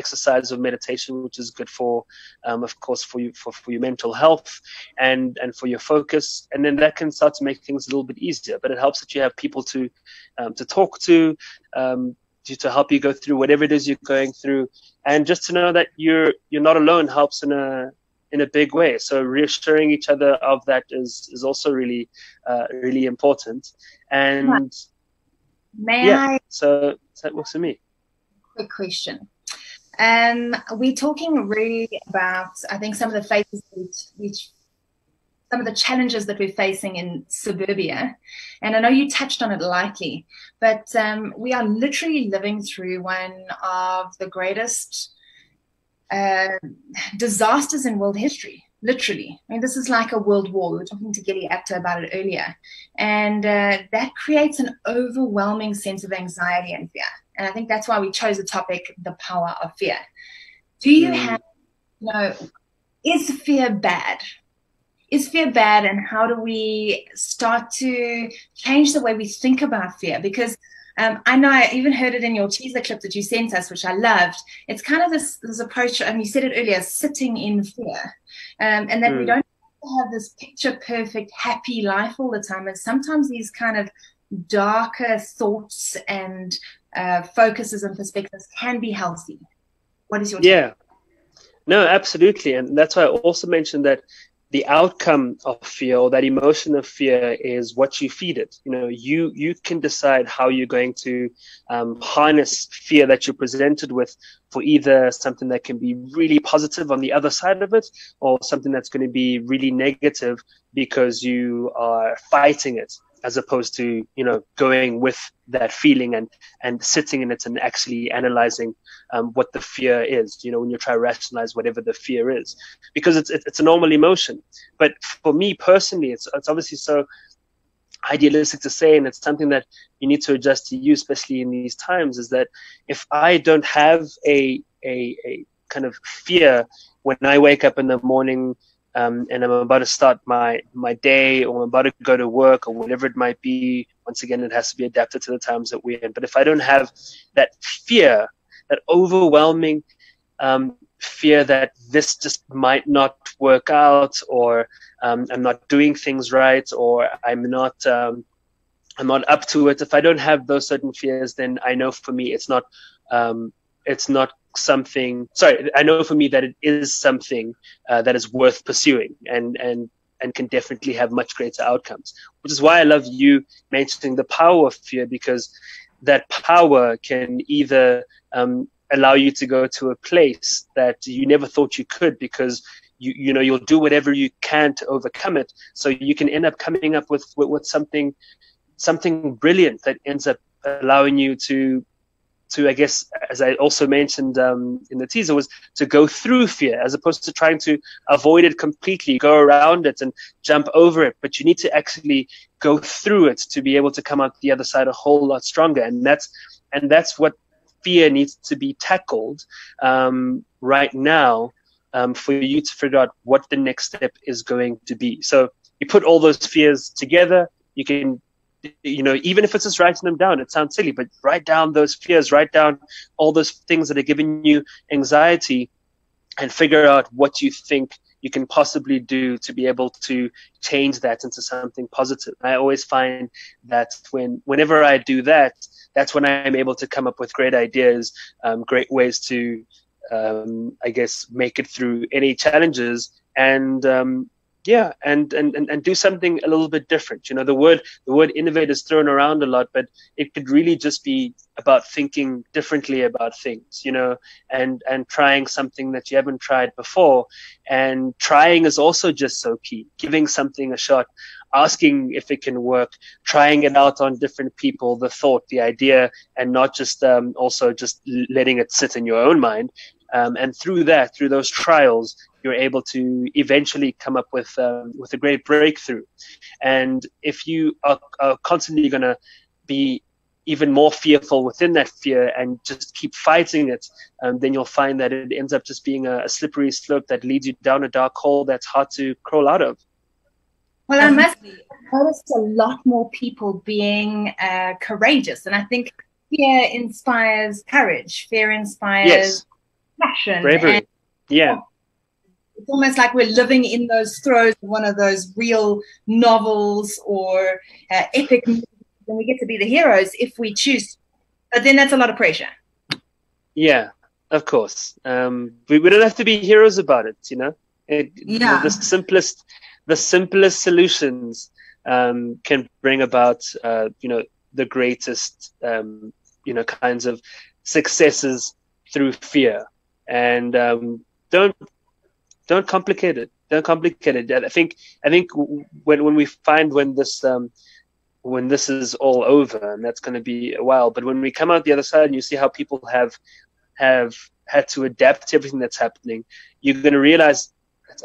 exercise or meditation, which is good for, of course, for your mental health and for your focus. And then that can start to make things a little bit easier. But it helps that you have people to talk to help you go through whatever it is you're going through, and just to know that you're not alone helps in a big way. So reassuring each other of that is also really really important. And so that works for me. Quick question. We're talking really about, I think, some of the phases, some of the challenges that we're facing in suburbia. And I know you touched on it lightly, but we are literally living through one of the greatest disasters in world history. Literally. I mean, this is like a world war. We were talking to Gilli Apter about it earlier. And that creates an overwhelming sense of anxiety and fear. And I think that's why we chose the topic, the power of fear. Do you have, is fear bad? Is fear bad, and how do we start to change the way we think about fear? Because I know I even heard it in your teaser clip that you sent us, which I loved. It's kind of this approach, and you said it earlier, sitting in fear. And that we don't have this picture perfect, happy life all the time. And sometimes these kind of darker thoughts and focuses and perspectives can be healthy. What is your take? Yeah, no, absolutely. And that's why I also mentioned that the outcome of fear, or that emotion of fear, is what you feed it. You can decide how you're going to harness fear that you're presented with for either something that can be really positive on the other side of it, or something that's going to be really negative because you are fighting it, as opposed to, going with that feeling and sitting in it and actually analyzing what the fear is, when you try to rationalize whatever the fear is, because it's a normal emotion. But for me personally, it's obviously so idealistic to say, and it's something that you need to adjust to you, especially in these times, is that if I don't have a kind of fear when I wake up in the morning, and I'm about to start my day, or I'm about to go to work, or whatever it might be. Once again, it has to be adapted to the times that we're in. But if I don't have that fear, that overwhelming fear that this just might not work out, or I'm not doing things right, or I'm not up to it. If I don't have those certain fears, then I know for me it's not something. Sorry, I know for me that it is something that is worth pursuing, and can definitely have much greater outcomes. Which is why I love you mentioning the power of fear, because that power can either allow you to go to a place that you never thought you could, because you'll do whatever you can to overcome it. So you can end up coming up with something brilliant that ends up allowing you to, I guess, as I also mentioned in the teaser, was to go through fear, as opposed to trying to avoid it completely, go around it and jump over it. But you need to actually go through it to be able to come out the other side a whole lot stronger. And that's what fear needs to be tackled right now, for you to figure out what the next step is going to be. So you put all those fears together. You can, even if it's just writing them down, it sounds silly, but write down those fears, write down all those things that are giving you anxiety, and figure out what you think you can possibly do to be able to change that into something positive. I always find that whenever I do that, that's when I'm able to come up with great ideas, great ways to, I guess, make it through any challenges, and do something a little bit different. The word innovate is thrown around a lot, but it could really just be about thinking differently about things, and trying something that you haven't tried before. And trying is also just so key. Giving something a shot, asking if it can work, trying it out on different people, the thought, the idea, and not just also just letting it sit in your own mind. And through those trials, you're able to eventually come up with a great breakthrough. And if you are constantly going to be even more fearful within that fear and just keep fighting it, then you'll find that it ends up just being a slippery slope that leads you down a dark hole that's hard to crawl out of. Well, I must notice a lot more people being courageous, and I think fear inspires courage. Fear inspires passion, bravery. And, yeah. It's almost like we're living in those throes of one of those real novels or epic movies, and we get to be the heroes if we choose. But then that's a lot of pressure. Yeah, of course. We don't have to be heroes about it, you know. The simplest solutions can bring about, the greatest, kinds of successes through fear. And don't complicate it. Don't complicate it. I think when we find when this is all over, and that's going to be a while, but when we come out the other side and you see how people have had to adapt to everything that's happening, you're going to realize that's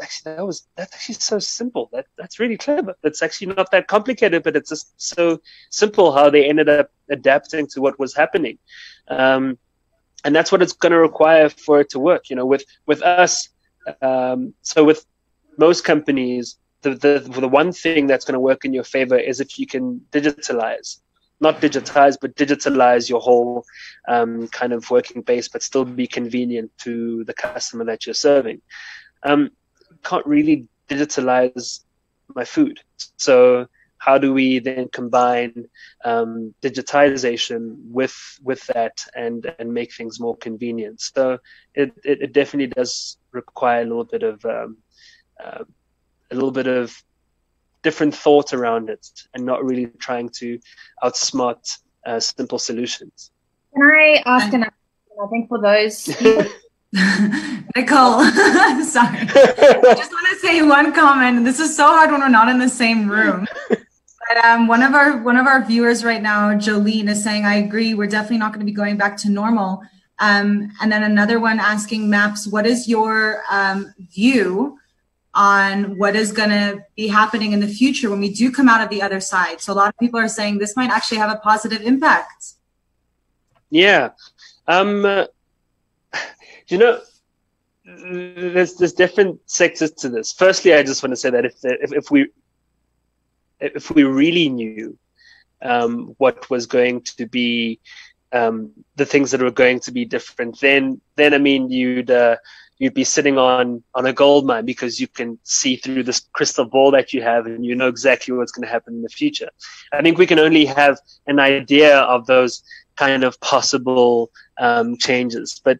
actually so simple. That's really clever. That's actually not that complicated, but it's just so simple how they ended up adapting to what was happening. And that's what it's going to require for it to work. You know, with us, so with most companies, the one thing that's going to work in your favor is if you can not digitize, but digitalize your whole kind of working base, but still be convenient to the customer that you're serving. Can't really digitalize my food. So how do we then combine digitization with that and make things more convenient? So it definitely does require a little bit of different thought around it, and not really trying to outsmart simple solutions. Can I ask another question? I think for those people Nicole, sorry. I just want to say one comment. This is so hard when we're not in the same room. But one of our viewers right now, Jolene, is saying, I agree, we're definitely not going to be going back to normal. And then another one asking Maps, what is your view on what is going to be happening in the future when we do come out of the other side? So a lot of people are saying this might actually have a positive impact. Yeah. There's different sectors to this. Firstly, I just want to say that if we really knew what was going to be the things that were going to be different, then I mean you'd be sitting on a gold mine, because you can see through this crystal ball that you have, and you know exactly what's going to happen in the future. I think we can only have an idea of those kind of possible changes, but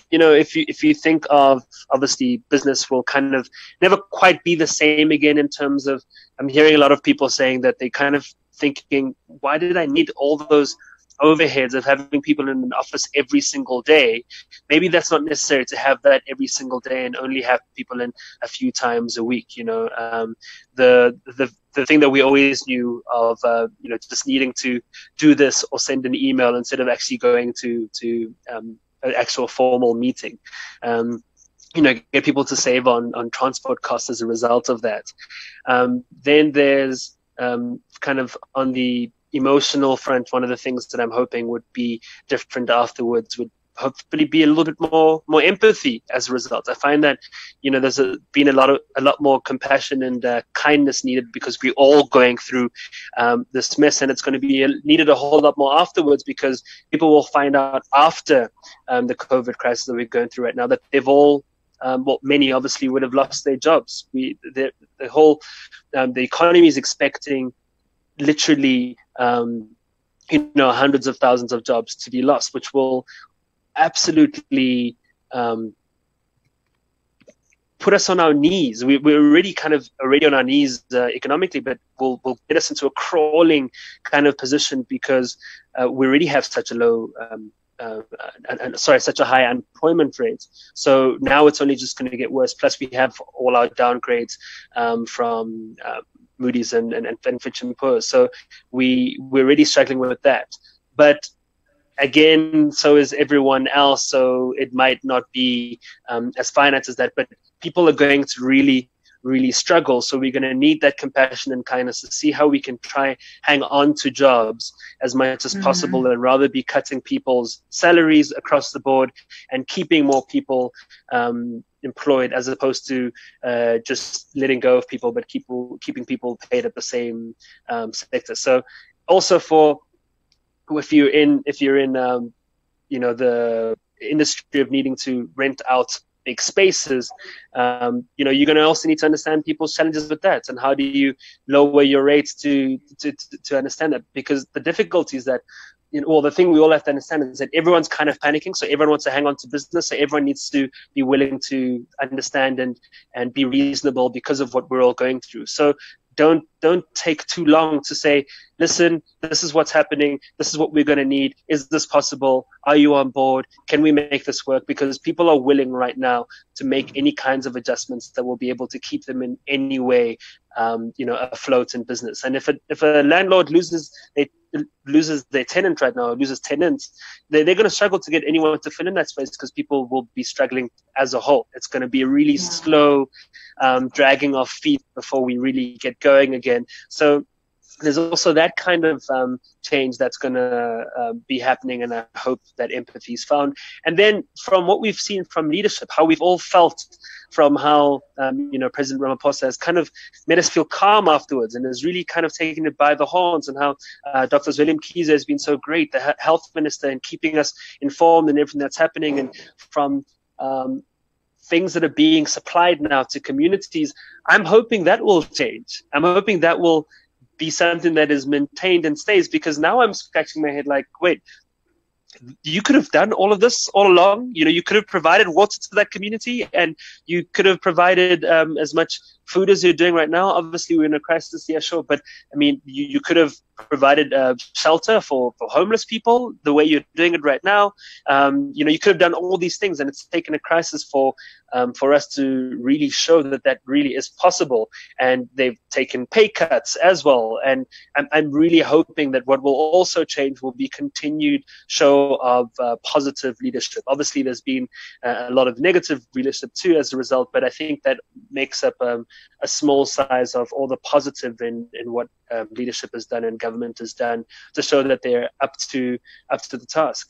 you know, if you think of, obviously, business will kind of never quite be the same again in terms of, I'm hearing a lot of people saying that they kind of thinking, why did I need all those overheads of having people in an office every single day? Maybe that's not necessary to have that every single day and only have people in a few times a week. You know, the thing that we always knew of, just needing to do this or send an email instead of actually going to an actual formal meeting. Get people to save on transport costs as a result of that. Then there's kind of on the emotional front, one of the things that I'm hoping would be different afterwards would hopefully be a little bit more empathy as a result. I find that, there's been a lot more compassion and kindness needed, because we're all going through this mess, and it's going to be needed a whole lot more afterwards, because people will find out after the COVID crisis that we're going through right now that they've all, many obviously would have lost their jobs. The economy is expecting literally, hundreds of thousands of jobs to be lost, which will absolutely put us on our knees. We're already on our knees economically, but will get us into a crawling kind of position, because we already have such a low, such a high unemployment rate. So now it's only just going to get worse. Plus, we have all our downgrades from Moody's and Fitch and Poor. So we're already struggling with that. But again, so is everyone else. So it might not be as finite as that, but people are going to really really struggle. So we're going to need that compassion and kindness to see how we can try hang on to jobs as much as possible, and rather be cutting people's salaries across the board and keeping more people employed, as opposed to just letting go of people, but keeping people paid at the same sector. So also if you're in the industry of needing to rent out big spaces, you're going to also need to understand people's challenges with that, and how do you lower your rates to understand that, because the difficulty is that the thing we all have to understand is that everyone's kind of panicking, so everyone wants to hang on to business, so everyone needs to be willing to understand and be reasonable because of what we're all going through. So don't take too long to say, listen, this is what's happening, this is what we're going to need, is this possible, are you on board, can we make this work? Because people are willing right now to make any kinds of adjustments that will be able to keep them in any way afloat in business. And if a landlord loses their tenant right now, loses tenants, they're going to struggle to get anyone to fill in that space, because people will be struggling as a whole. It's going to be a really slow dragging of feet before we really get going again. So there's also that kind of change that's going to be happening, and I hope that empathy is found. And then from what we've seen from leadership, how we've all felt from how President Ramaphosa has kind of made us feel calm afterwards, and has really kind of taken it by the horns, and how Dr. Willem Kiese has been so great, the health minister, in keeping us informed and everything that's happening, and from things that are being supplied now to communities. I'm hoping that will change. I'm hoping that will be something that is maintained and stays, because now I'm scratching my head like, wait, you could have done all of this all along. You could have provided water to that community, and you could have provided as much food as you're doing right now. Obviously, we're in a crisis, yeah, sure. But I mean, you could have provided shelter for homeless people the way you're doing it right now. You could have done all these things, and it's taken a crisis for us to really show that really is possible. And they've taken pay cuts as well. And I'm really hoping that what will also change will be continued show of positive leadership. Obviously, there's been a lot of negative leadership too as a result, but I think that makes up a small size of all the positive in what leadership has done and government has done to show that they're up to the task.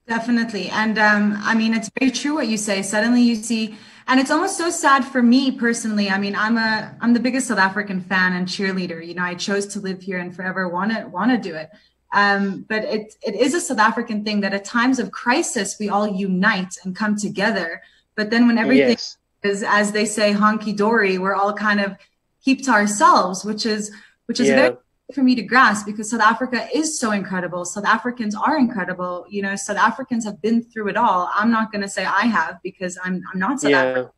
Definitely. And I mean, it's very true what you say. Suddenly you see, and it's almost so sad for me personally. I mean, I'm the biggest South African fan and cheerleader. I chose to live here and forever want to do it. But it is a South African thing that at times of crisis, we all unite and come together. But then when everything is, as they say, honky-dory, we're all kind of keep to ourselves, which is very for me to grasp, because South Africa is so incredible. South Africans are incredible. South Africans have been through it all. I'm not going to say I have, because I'm not South African.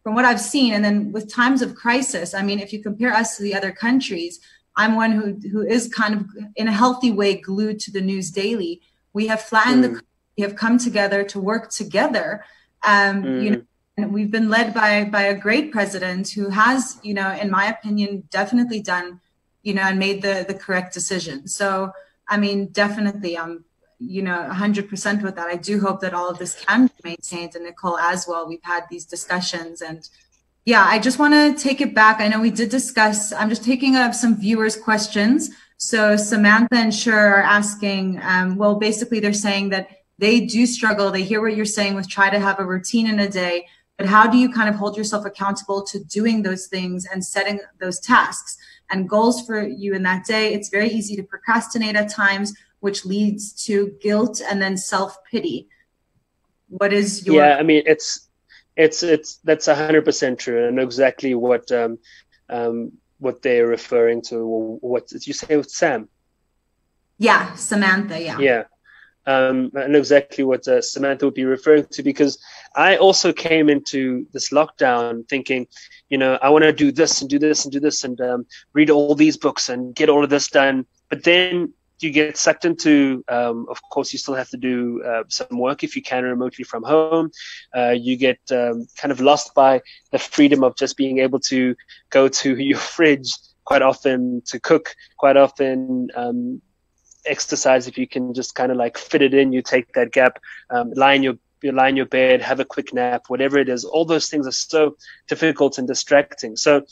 From what I've seen, and then with times of crisis, I mean, if you compare us to the other countries, I'm one who is kind of in a healthy way glued to the news daily. We have flattened we have come together to work together. And we've been led by a great president who has, in my opinion, definitely done and made the correct decision. So, I mean, definitely, 100% with that. I do hope that all of this can be maintained. And Nicole as well, we've had these discussions. And yeah, I just want to take it back. I know we did discuss, I'm just taking up some viewers' questions. So Samantha and Shur are asking, basically they're saying that they do struggle. They hear what you're saying with try to have a routine in a day, but how do you kind of hold yourself accountable to doing those things and setting those tasks and goals for you in that day? It's very easy to procrastinate at times, which leads to guilt and then self-pity. What is your... Yeah, I mean, it's that's 100% true. I know exactly what they're referring to. What did you say with Sam? Yeah, Samantha, yeah. Yeah. I know exactly what Samantha would be referring to, because I also came into this lockdown thinking, I want to do this and do this and do this and read all these books and get all of this done. But then you get sucked into, of course, you still have to do some work if you can remotely from home. You get kind of lost by the freedom of just being able to go to your fridge quite often, to cook quite often, exercise if you can just kind of like fit it in. You take that gap, lie in your you lie in your bed, have a quick nap, whatever it is. All those things are so difficult and distracting. So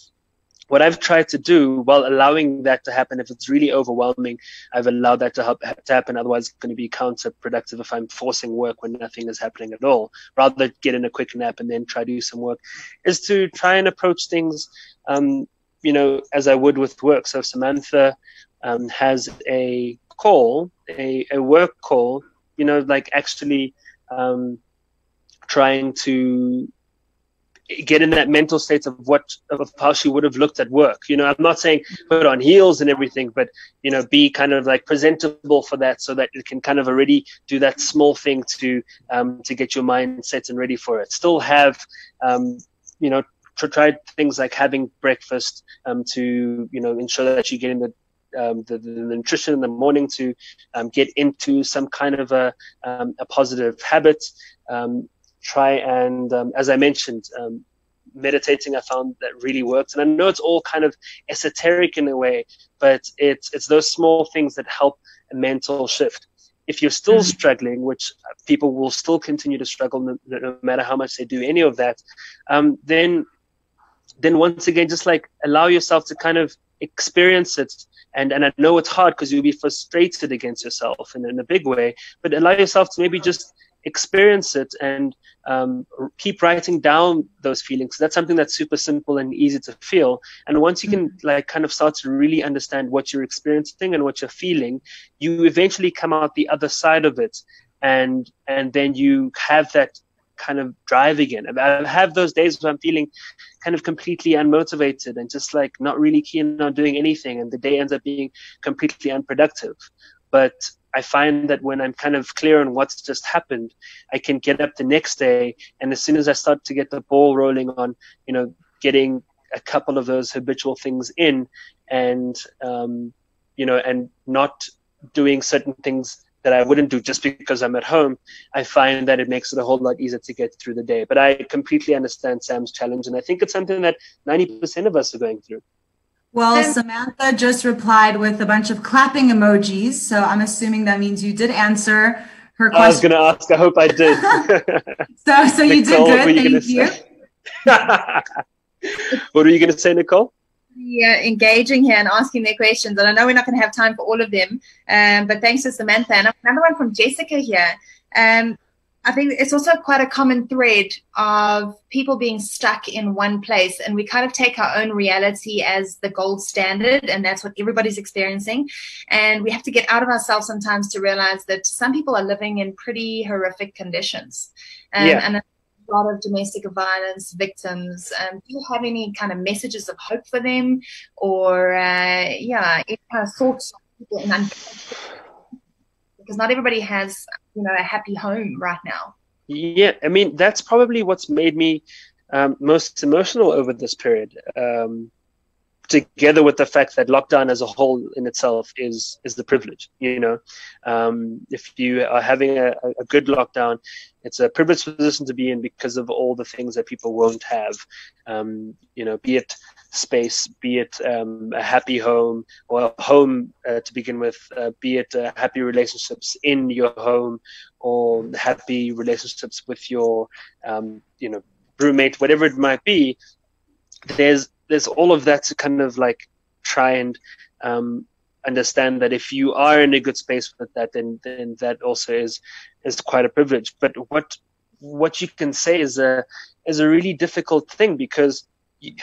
what I've tried to do while allowing that to happen, if it's really overwhelming, I've allowed that to happen. Otherwise, it's going to be counterproductive if I'm forcing work when nothing is happening at all. Rather get in a quick nap and then try to do some work, is to try and approach things, as I would with work. So Samantha has a call, a work call, actually trying to get in that mental state of how she would have looked at work. I'm not saying put on heels and everything, but be kind of like presentable for that, so that it can kind of already do that small thing to get your mind set and ready for it. Still have try things like having breakfast to ensure that you get in the nutrition in the morning to get into some kind of a positive habit. Try and, as I mentioned, meditating, I found that really works. And I know it's all kind of esoteric in a way, but it's those small things that help a mental shift. If you're still struggling, which people will still continue to struggle no matter how much they do any of that, then once again, just like allow yourself to kind of experience it. And I know it's hard because you'll be frustrated against yourself in a big way, but allow yourself to maybe just experience it and keep writing down those feelings. That's something that's super simple and easy to feel. And once you can kind of start to really understand what you're experiencing and what you're feeling, you eventually come out the other side of it. And then you have that kind of drive again. I have those days where I'm feeling kind of completely unmotivated and just like not really keen on doing anything. And the day ends up being completely unproductive. But I find that when I'm kind of clear on what's just happened, I can get up the next day. And as soon as I start to get the ball rolling on, getting a couple of those habitual things in and, and not doing certain things that I wouldn't do just because I'm at home, I find that it makes it a whole lot easier to get through the day. But I completely understand Sam's challenge. And I think it's something that 90% of us are going through. Well, Samantha just replied with a bunch of clapping emojis. So I'm assuming that means you did answer her question. I was going to ask. I hope I did. So you did good. Thank you. What were you going to say, Nicole? Yeah, engaging here and asking their questions. And I know we're not going to have time for all of them, but thanks to Samantha. And another one from Jessica here. I think it's also quite a common thread of people being stuck in one place, and we kind of take our own reality as the gold standard, and that's what everybody's experiencing. And we have to get out of ourselves sometimes to realize that some people are living in pretty horrific conditions. And a lot of domestic violence victims. Do you have any kind of messages of hope for them, or any kind of thoughts on people because not everybody has a happy home right now? Yeah, I mean, that's probably what's made me most emotional over this period, together with the fact that lockdown as a whole in itself is the privilege. If you are having a good lockdown, it's a privileged position to be in because of all the things that people won't have, be it space, be it a happy home or a home to begin with, be it happy relationships in your home or happy relationships with your, roommate, whatever it might be. There's all of that to kind of like try and understand that if you are in a good space with that, then that also is quite a privilege. But what you can say is a really difficult thing, because you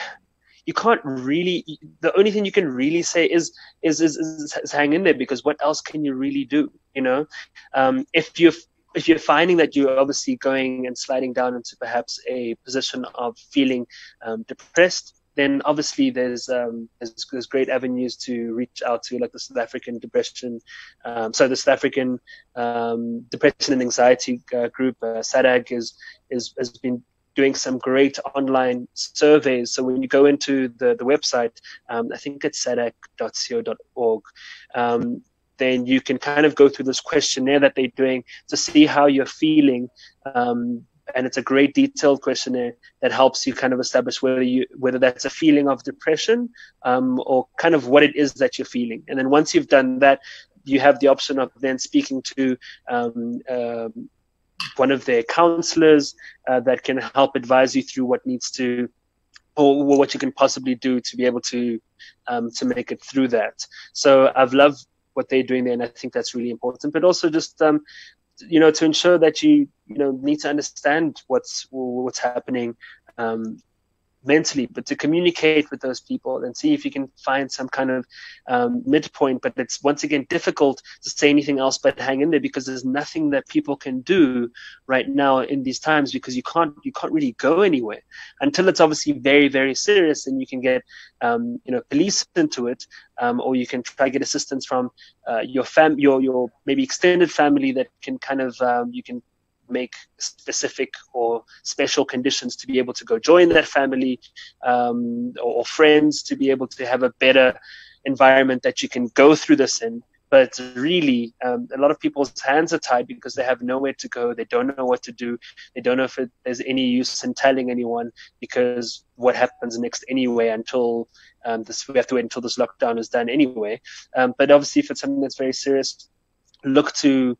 can't really, the only thing you can really say is hang in there, because what else can you really do? If you're finding that you're obviously going and sliding down into perhaps a position of feeling depressed, then obviously there's great avenues to reach out to, like the South African Depression and Anxiety group. SADAG has been doing some great online surveys. So when you go into the website, I think it's sadag.co.org, then you can kind of go through this questionnaire that they're doing to see how you're feeling. And it's a great detailed questionnaire that helps you kind of establish whether that's a feeling of depression or kind of what it is that you're feeling. And then once you've done that, you have the option of then speaking to one of their counselors that can help advise you through what needs to, or what you can possibly do to be able to make it through that. So I've loved what they're doing there, and I think that's really important. But also just to ensure that you need to understand what's happening mentally, but to communicate with those people and see if you can find some kind of midpoint. But it's once again difficult to say anything else but hang in there, because there's nothing that people can do right now in these times, because you can't really go anywhere until it's obviously very, very serious, and you can get police into it, or you can try to get assistance from your maybe extended family that can kind of you can make specific or special conditions to be able to go join that family, or friends, to be able to have a better environment that you can go through this in. But really, a lot of people's hands are tied because they have nowhere to go. They don't know what to do. They don't know if there's any use in telling anyone, because what happens next anyway until we have to wait until this lockdown is done anyway. But obviously, if it's something that's very serious, look to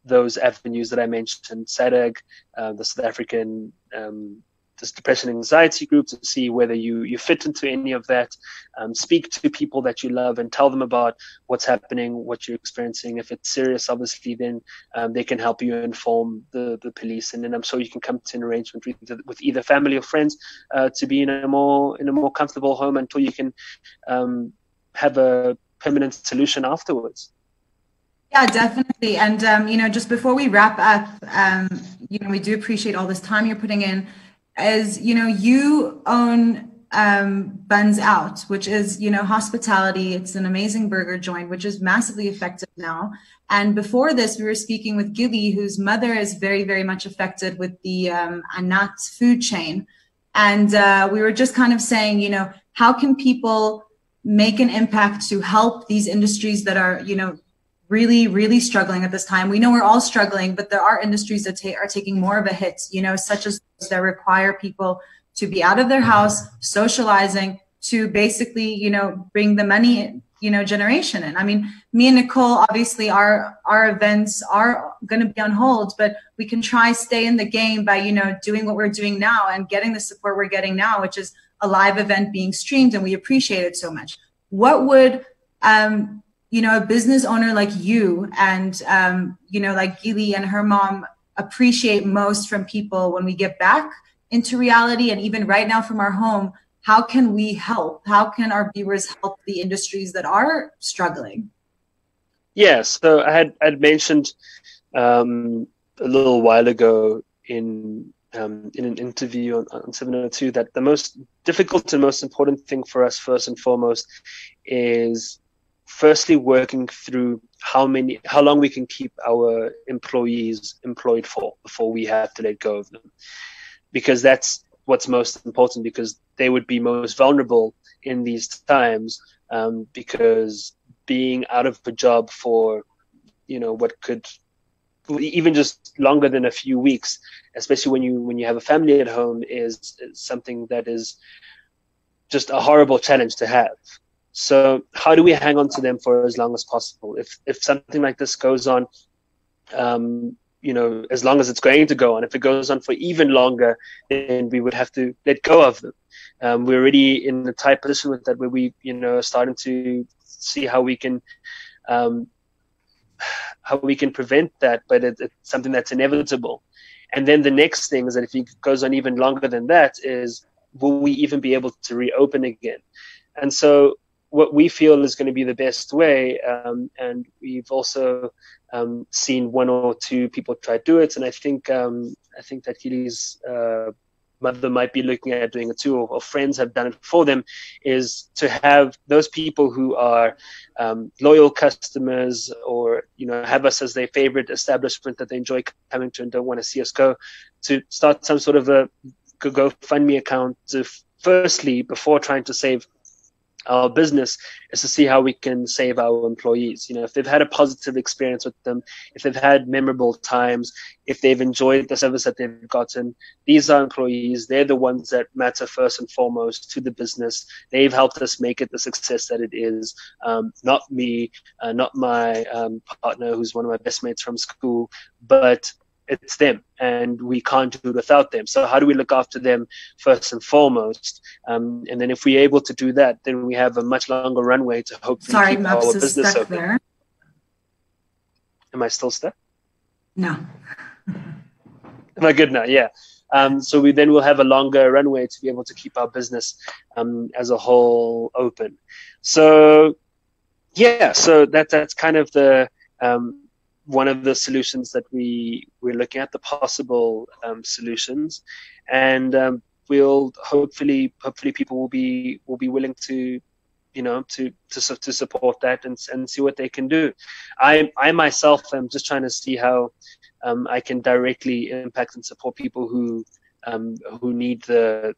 those avenues that I mentioned, SADAG, the South African this depression and anxiety group, to see whether you fit into any of that. Speak to people that you love and tell them about what's happening, what you're experiencing. If it's serious, obviously, then they can help you inform the police, and then I'm sure you can come to an arrangement with either family or friends to be in a more comfortable home until you can have a permanent solution afterwards. Yeah, definitely. And, just before we wrap up, we do appreciate all this time you're putting in. As, you own Buns Out, which is, hospitality. It's an amazing burger joint, which is massively effective now. And before this, we were speaking with Gilli, whose mother is very, very much affected with the Anat food chain. And we were just kind of saying, how can people make an impact to help these industries that are, really, really struggling at this time? We know we're all struggling, but there are industries that are taking more of a hit, such as those that require people to be out of their house, socializing, to basically, bring the money, generation in. I mean, me and Nicole, obviously our events are going to be on hold, but we can try stay in the game by, doing what we're doing now and getting the support we're getting now, which is a live event being streamed, and we appreciate it so much. What would, a business owner like you and, like Gilli and her mom appreciate most from people when we get back into reality? And even right now from our home, how can we help? How can our viewers help the industries that are struggling? Yes. So I'd mentioned a little while ago in an interview on 702 that the most difficult and most important thing for us, first and foremost, is firstly working through how long we can keep our employees employed for before we have to let go of them, because that's what's most important, because they would be most vulnerable in these times, because being out of a job for what could even just longer than a few weeks, especially when you have a family at home, is something that is just a horrible challenge to have. So how do we hang on to them for as long as possible? If something like this goes on, as long as it's going to go on, if it goes on for even longer, then we would have to let go of them. We're already in a tight position with that, where we, are starting to see how we can prevent that, but it's something that's inevitable. And then the next thing is that if it goes on even longer than that, is will we even be able to reopen again? And so what we feel is going to be the best way, and we've also seen one or two people try to do it, and I think that Gilli's mother might be looking at doing it too, or friends have done it for them, is to have those people who are loyal customers, or have us as their favorite establishment that they enjoy coming to and don't want to see us go, to start some sort of a GoFundMe account to, firstly, before trying to save our business, is to see how we can save our employees. If they've had a positive experience with them, if they've had memorable times, if they've enjoyed the service that they've gotten, these are employees. They're the ones that matter first and foremost to the business. They've helped us make it the success that it is. Not me, not my partner, who's one of my best mates from school, but it's them, and we can't do it without them. So how do we look after them first and foremost? And then if we're able to do that, then we have a much longer runway to hopefully keep our business open. There. Am I still stuck? No. Am I good now? Yeah. So we then will have a longer runway to be able to keep our business as a whole open. So yeah, so that's kind of the one of the solutions that we're looking at, the possible solutions, and we'll hopefully people will be willing to, you know, to support that and see what they can do. I myself am just trying to see how I can directly impact and support people who need the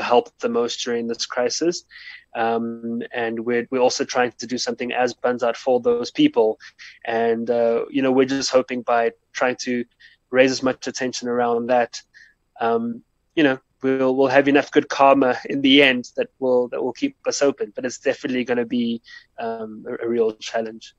help the most during this crisis. And we're also trying to do something as Buns Out for those people. And, we're just hoping by trying to raise as much attention around that, we'll have enough good karma in the end that will keep us open. But it's definitely going to be a real challenge.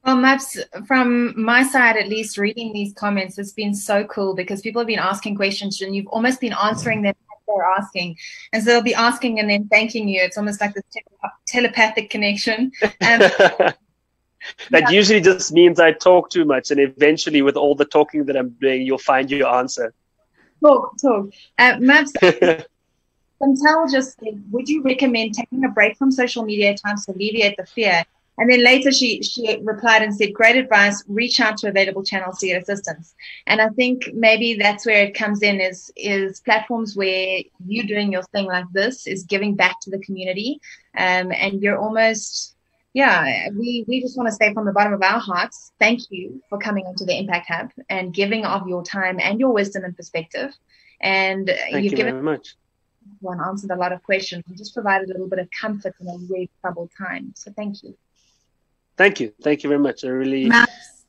Well, Maps, from my side, at least, reading these comments has been so cool because people have been asking questions and you've almost been answering them as they're asking. And so they'll be asking and then thanking you. It's almost like this telepathic connection. That usually just means I talk too much, and eventually with all the talking that I'm doing, you'll find your answer. Talk. Maps, Chantal just said, would you recommend taking a break from social media at times to alleviate the fear? And then later she replied and said, great advice, reach out to available channels to get assistance. And I think maybe that's where it comes in is platforms where you doing your thing like this is giving back to the community. And you're almost, we just want to say from the bottom of our hearts, thank you for coming into the Impact Hub and giving of your time and your wisdom and perspective. And you've given very much. One answered a lot of questions and just provided a little bit of comfort in a really troubled time. So thank you. Thank you very much. I really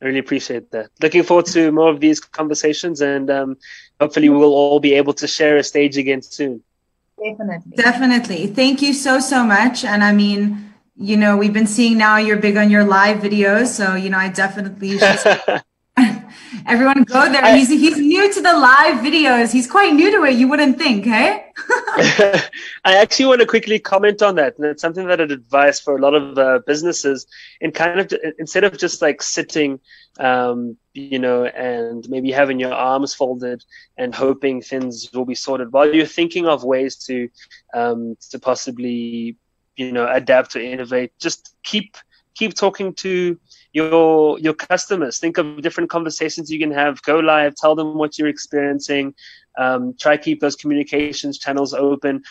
appreciate that. Looking forward to more of these conversations, and hopefully we'll all be able to share a stage again soon. Definitely. Thank you so much. And I mean, we've been seeing now you're big on your live videos, so I definitely should everyone go there. He's new to the live videos. He's quite new to it. You wouldn't think, hey? I actually want to quickly comment on that. And it's something that I'd advise for a lot of businesses, and kind of instead of just like sitting, and maybe having your arms folded and hoping things will be sorted, while you're thinking of ways to possibly, adapt or innovate, just keep talking to your customers. Think of different conversations you can have. Go live, tell them what you're experiencing. Try keep those communications channels open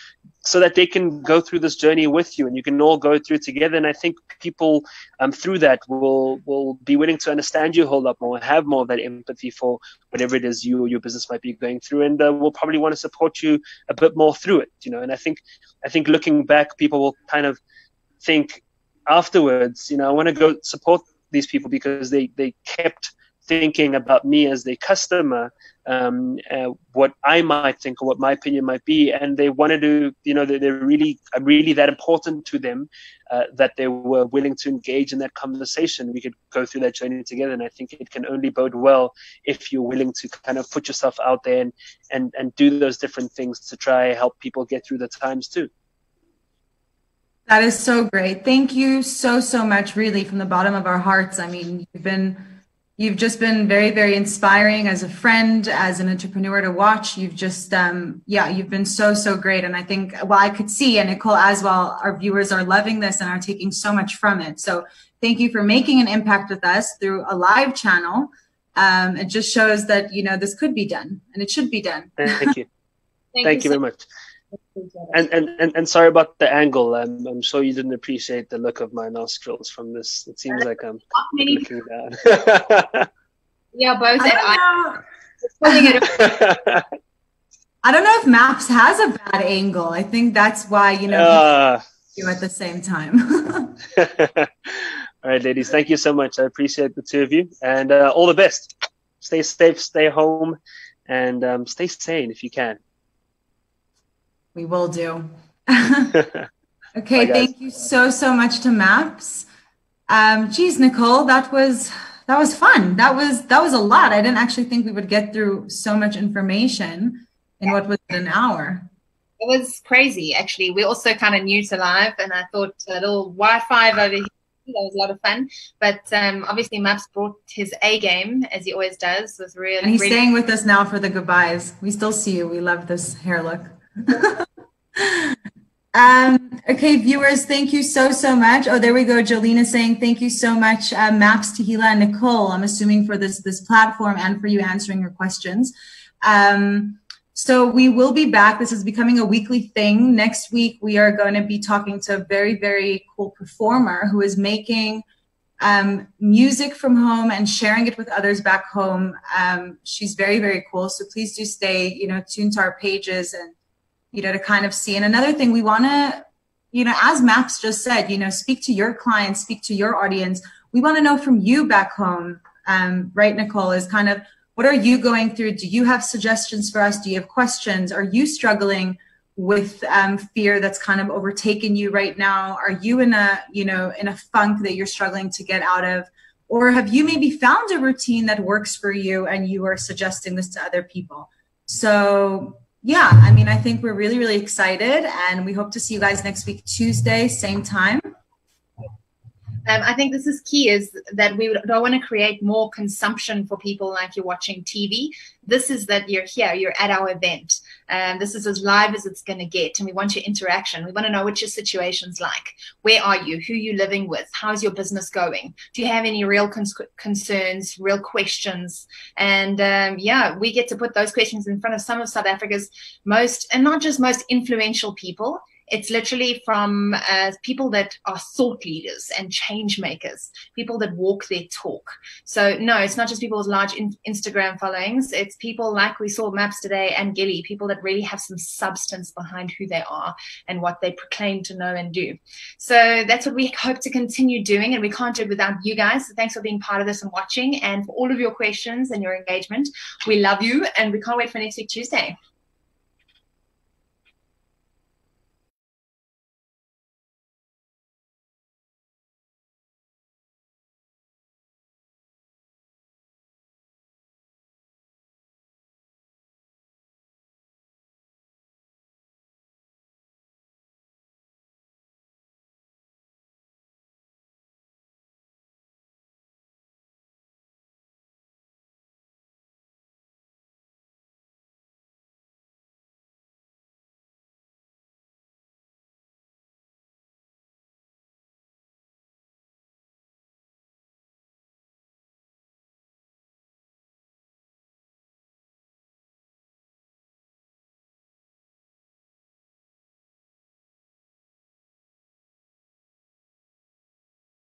so that they can go through this journey with you and you can all go through it together. And I think people through that will be willing to understand you a whole lot more, have more of that empathy for whatever it is you or your business might be going through, and will probably want to support you a bit more through it. And I think looking back, people will kind of think afterwards, I want to go support these people because they kept thinking about me as their customer, what I might think or what my opinion might be, and they wanted to, I'm really that important to them that they were willing to engage in that conversation. We could go through that journey together, and I think it can only bode well if you're willing to kind of put yourself out there and do those different things to try help people get through the times too. That is so great. Thank you so much, really, from the bottom of our hearts. I mean, you've just been very, very inspiring as a friend, as an entrepreneur to watch. You've just, you've been so great. And I think, I could see, and Nicole as well, our viewers are loving this and are taking so much from it. So thank you for making an impact with us through a live channel. It just shows that, this could be done and it should be done. Thank you. Thank you very much. And sorry about the angle. I'm sure you didn't appreciate the look of my nostrils from this. It seems like I'm looking down. Yeah, both. I don't know if Maps has a bad angle. I think that's why you at the same time. All right, ladies. Thank you so much. I appreciate the two of you, and all the best. Stay safe, stay home, and stay sane if you can. We will do. Okay, bye, thank you so much to Maps. Geez, Nicole, that was that was fun. That was a lot. I didn't actually think we would get through so much information in what was an hour. It was crazy, actually. We're also kind of new to live, and I thought a little Wi-Fi over here, that was a lot of fun. But obviously, Maps brought his A game, as he always does. It was really, and he's staying with us now for the goodbyes. We still see you. We love this hair look. Okay, viewers, thank you so much. Oh, there we go. Jolene saying thank you so much, Maps, Tehilah, and Nicole. I'm assuming for this platform and for you answering your questions. So we will be back. This is becoming a weekly thing. Next week, we are going to be talking to a very, very cool performer who is making music from home and sharing it with others back home. She's very, very cool. So please do stay, tuned to our pages and, to kind of see. And another thing we want to, as Maps just said, speak to your clients, speak to your audience. We want to know from you back home, right, Nicole, is kind of, what are you going through? Do you have suggestions for us? Do you have questions? Are you struggling with fear that's kind of overtaken you right now? Are you in a funk that you're struggling to get out of? Or have you maybe found a routine that works for you and you are suggesting this to other people? So yeah, I think we're really, really excited, and we hope to see you guys next week, Tuesday, same time. I think this is key, is that we don't want to create more consumption for people like you're watching TV. This is that you're here, you're at our event. This is as live as it's going to get, and we want your interaction. We want to know what your situation's like. Where are you? Who are you living with? How's your business going? Do you have any real concerns, real questions? And we get to put those questions in front of some of South Africa's most, and not just most, influential people. It's literally from people that are thought leaders and change makers, people that walk their talk. So no, it's not just people with large Instagram followings. It's people like we saw Maps today and Gilli, people that really have some substance behind who they are and what they proclaim to know and do. So that's what we hope to continue doing, and we can't do it without you guys. So thanks for being part of this and watching, and for all of your questions and your engagement. We love you, and we can't wait for next week, Tuesday.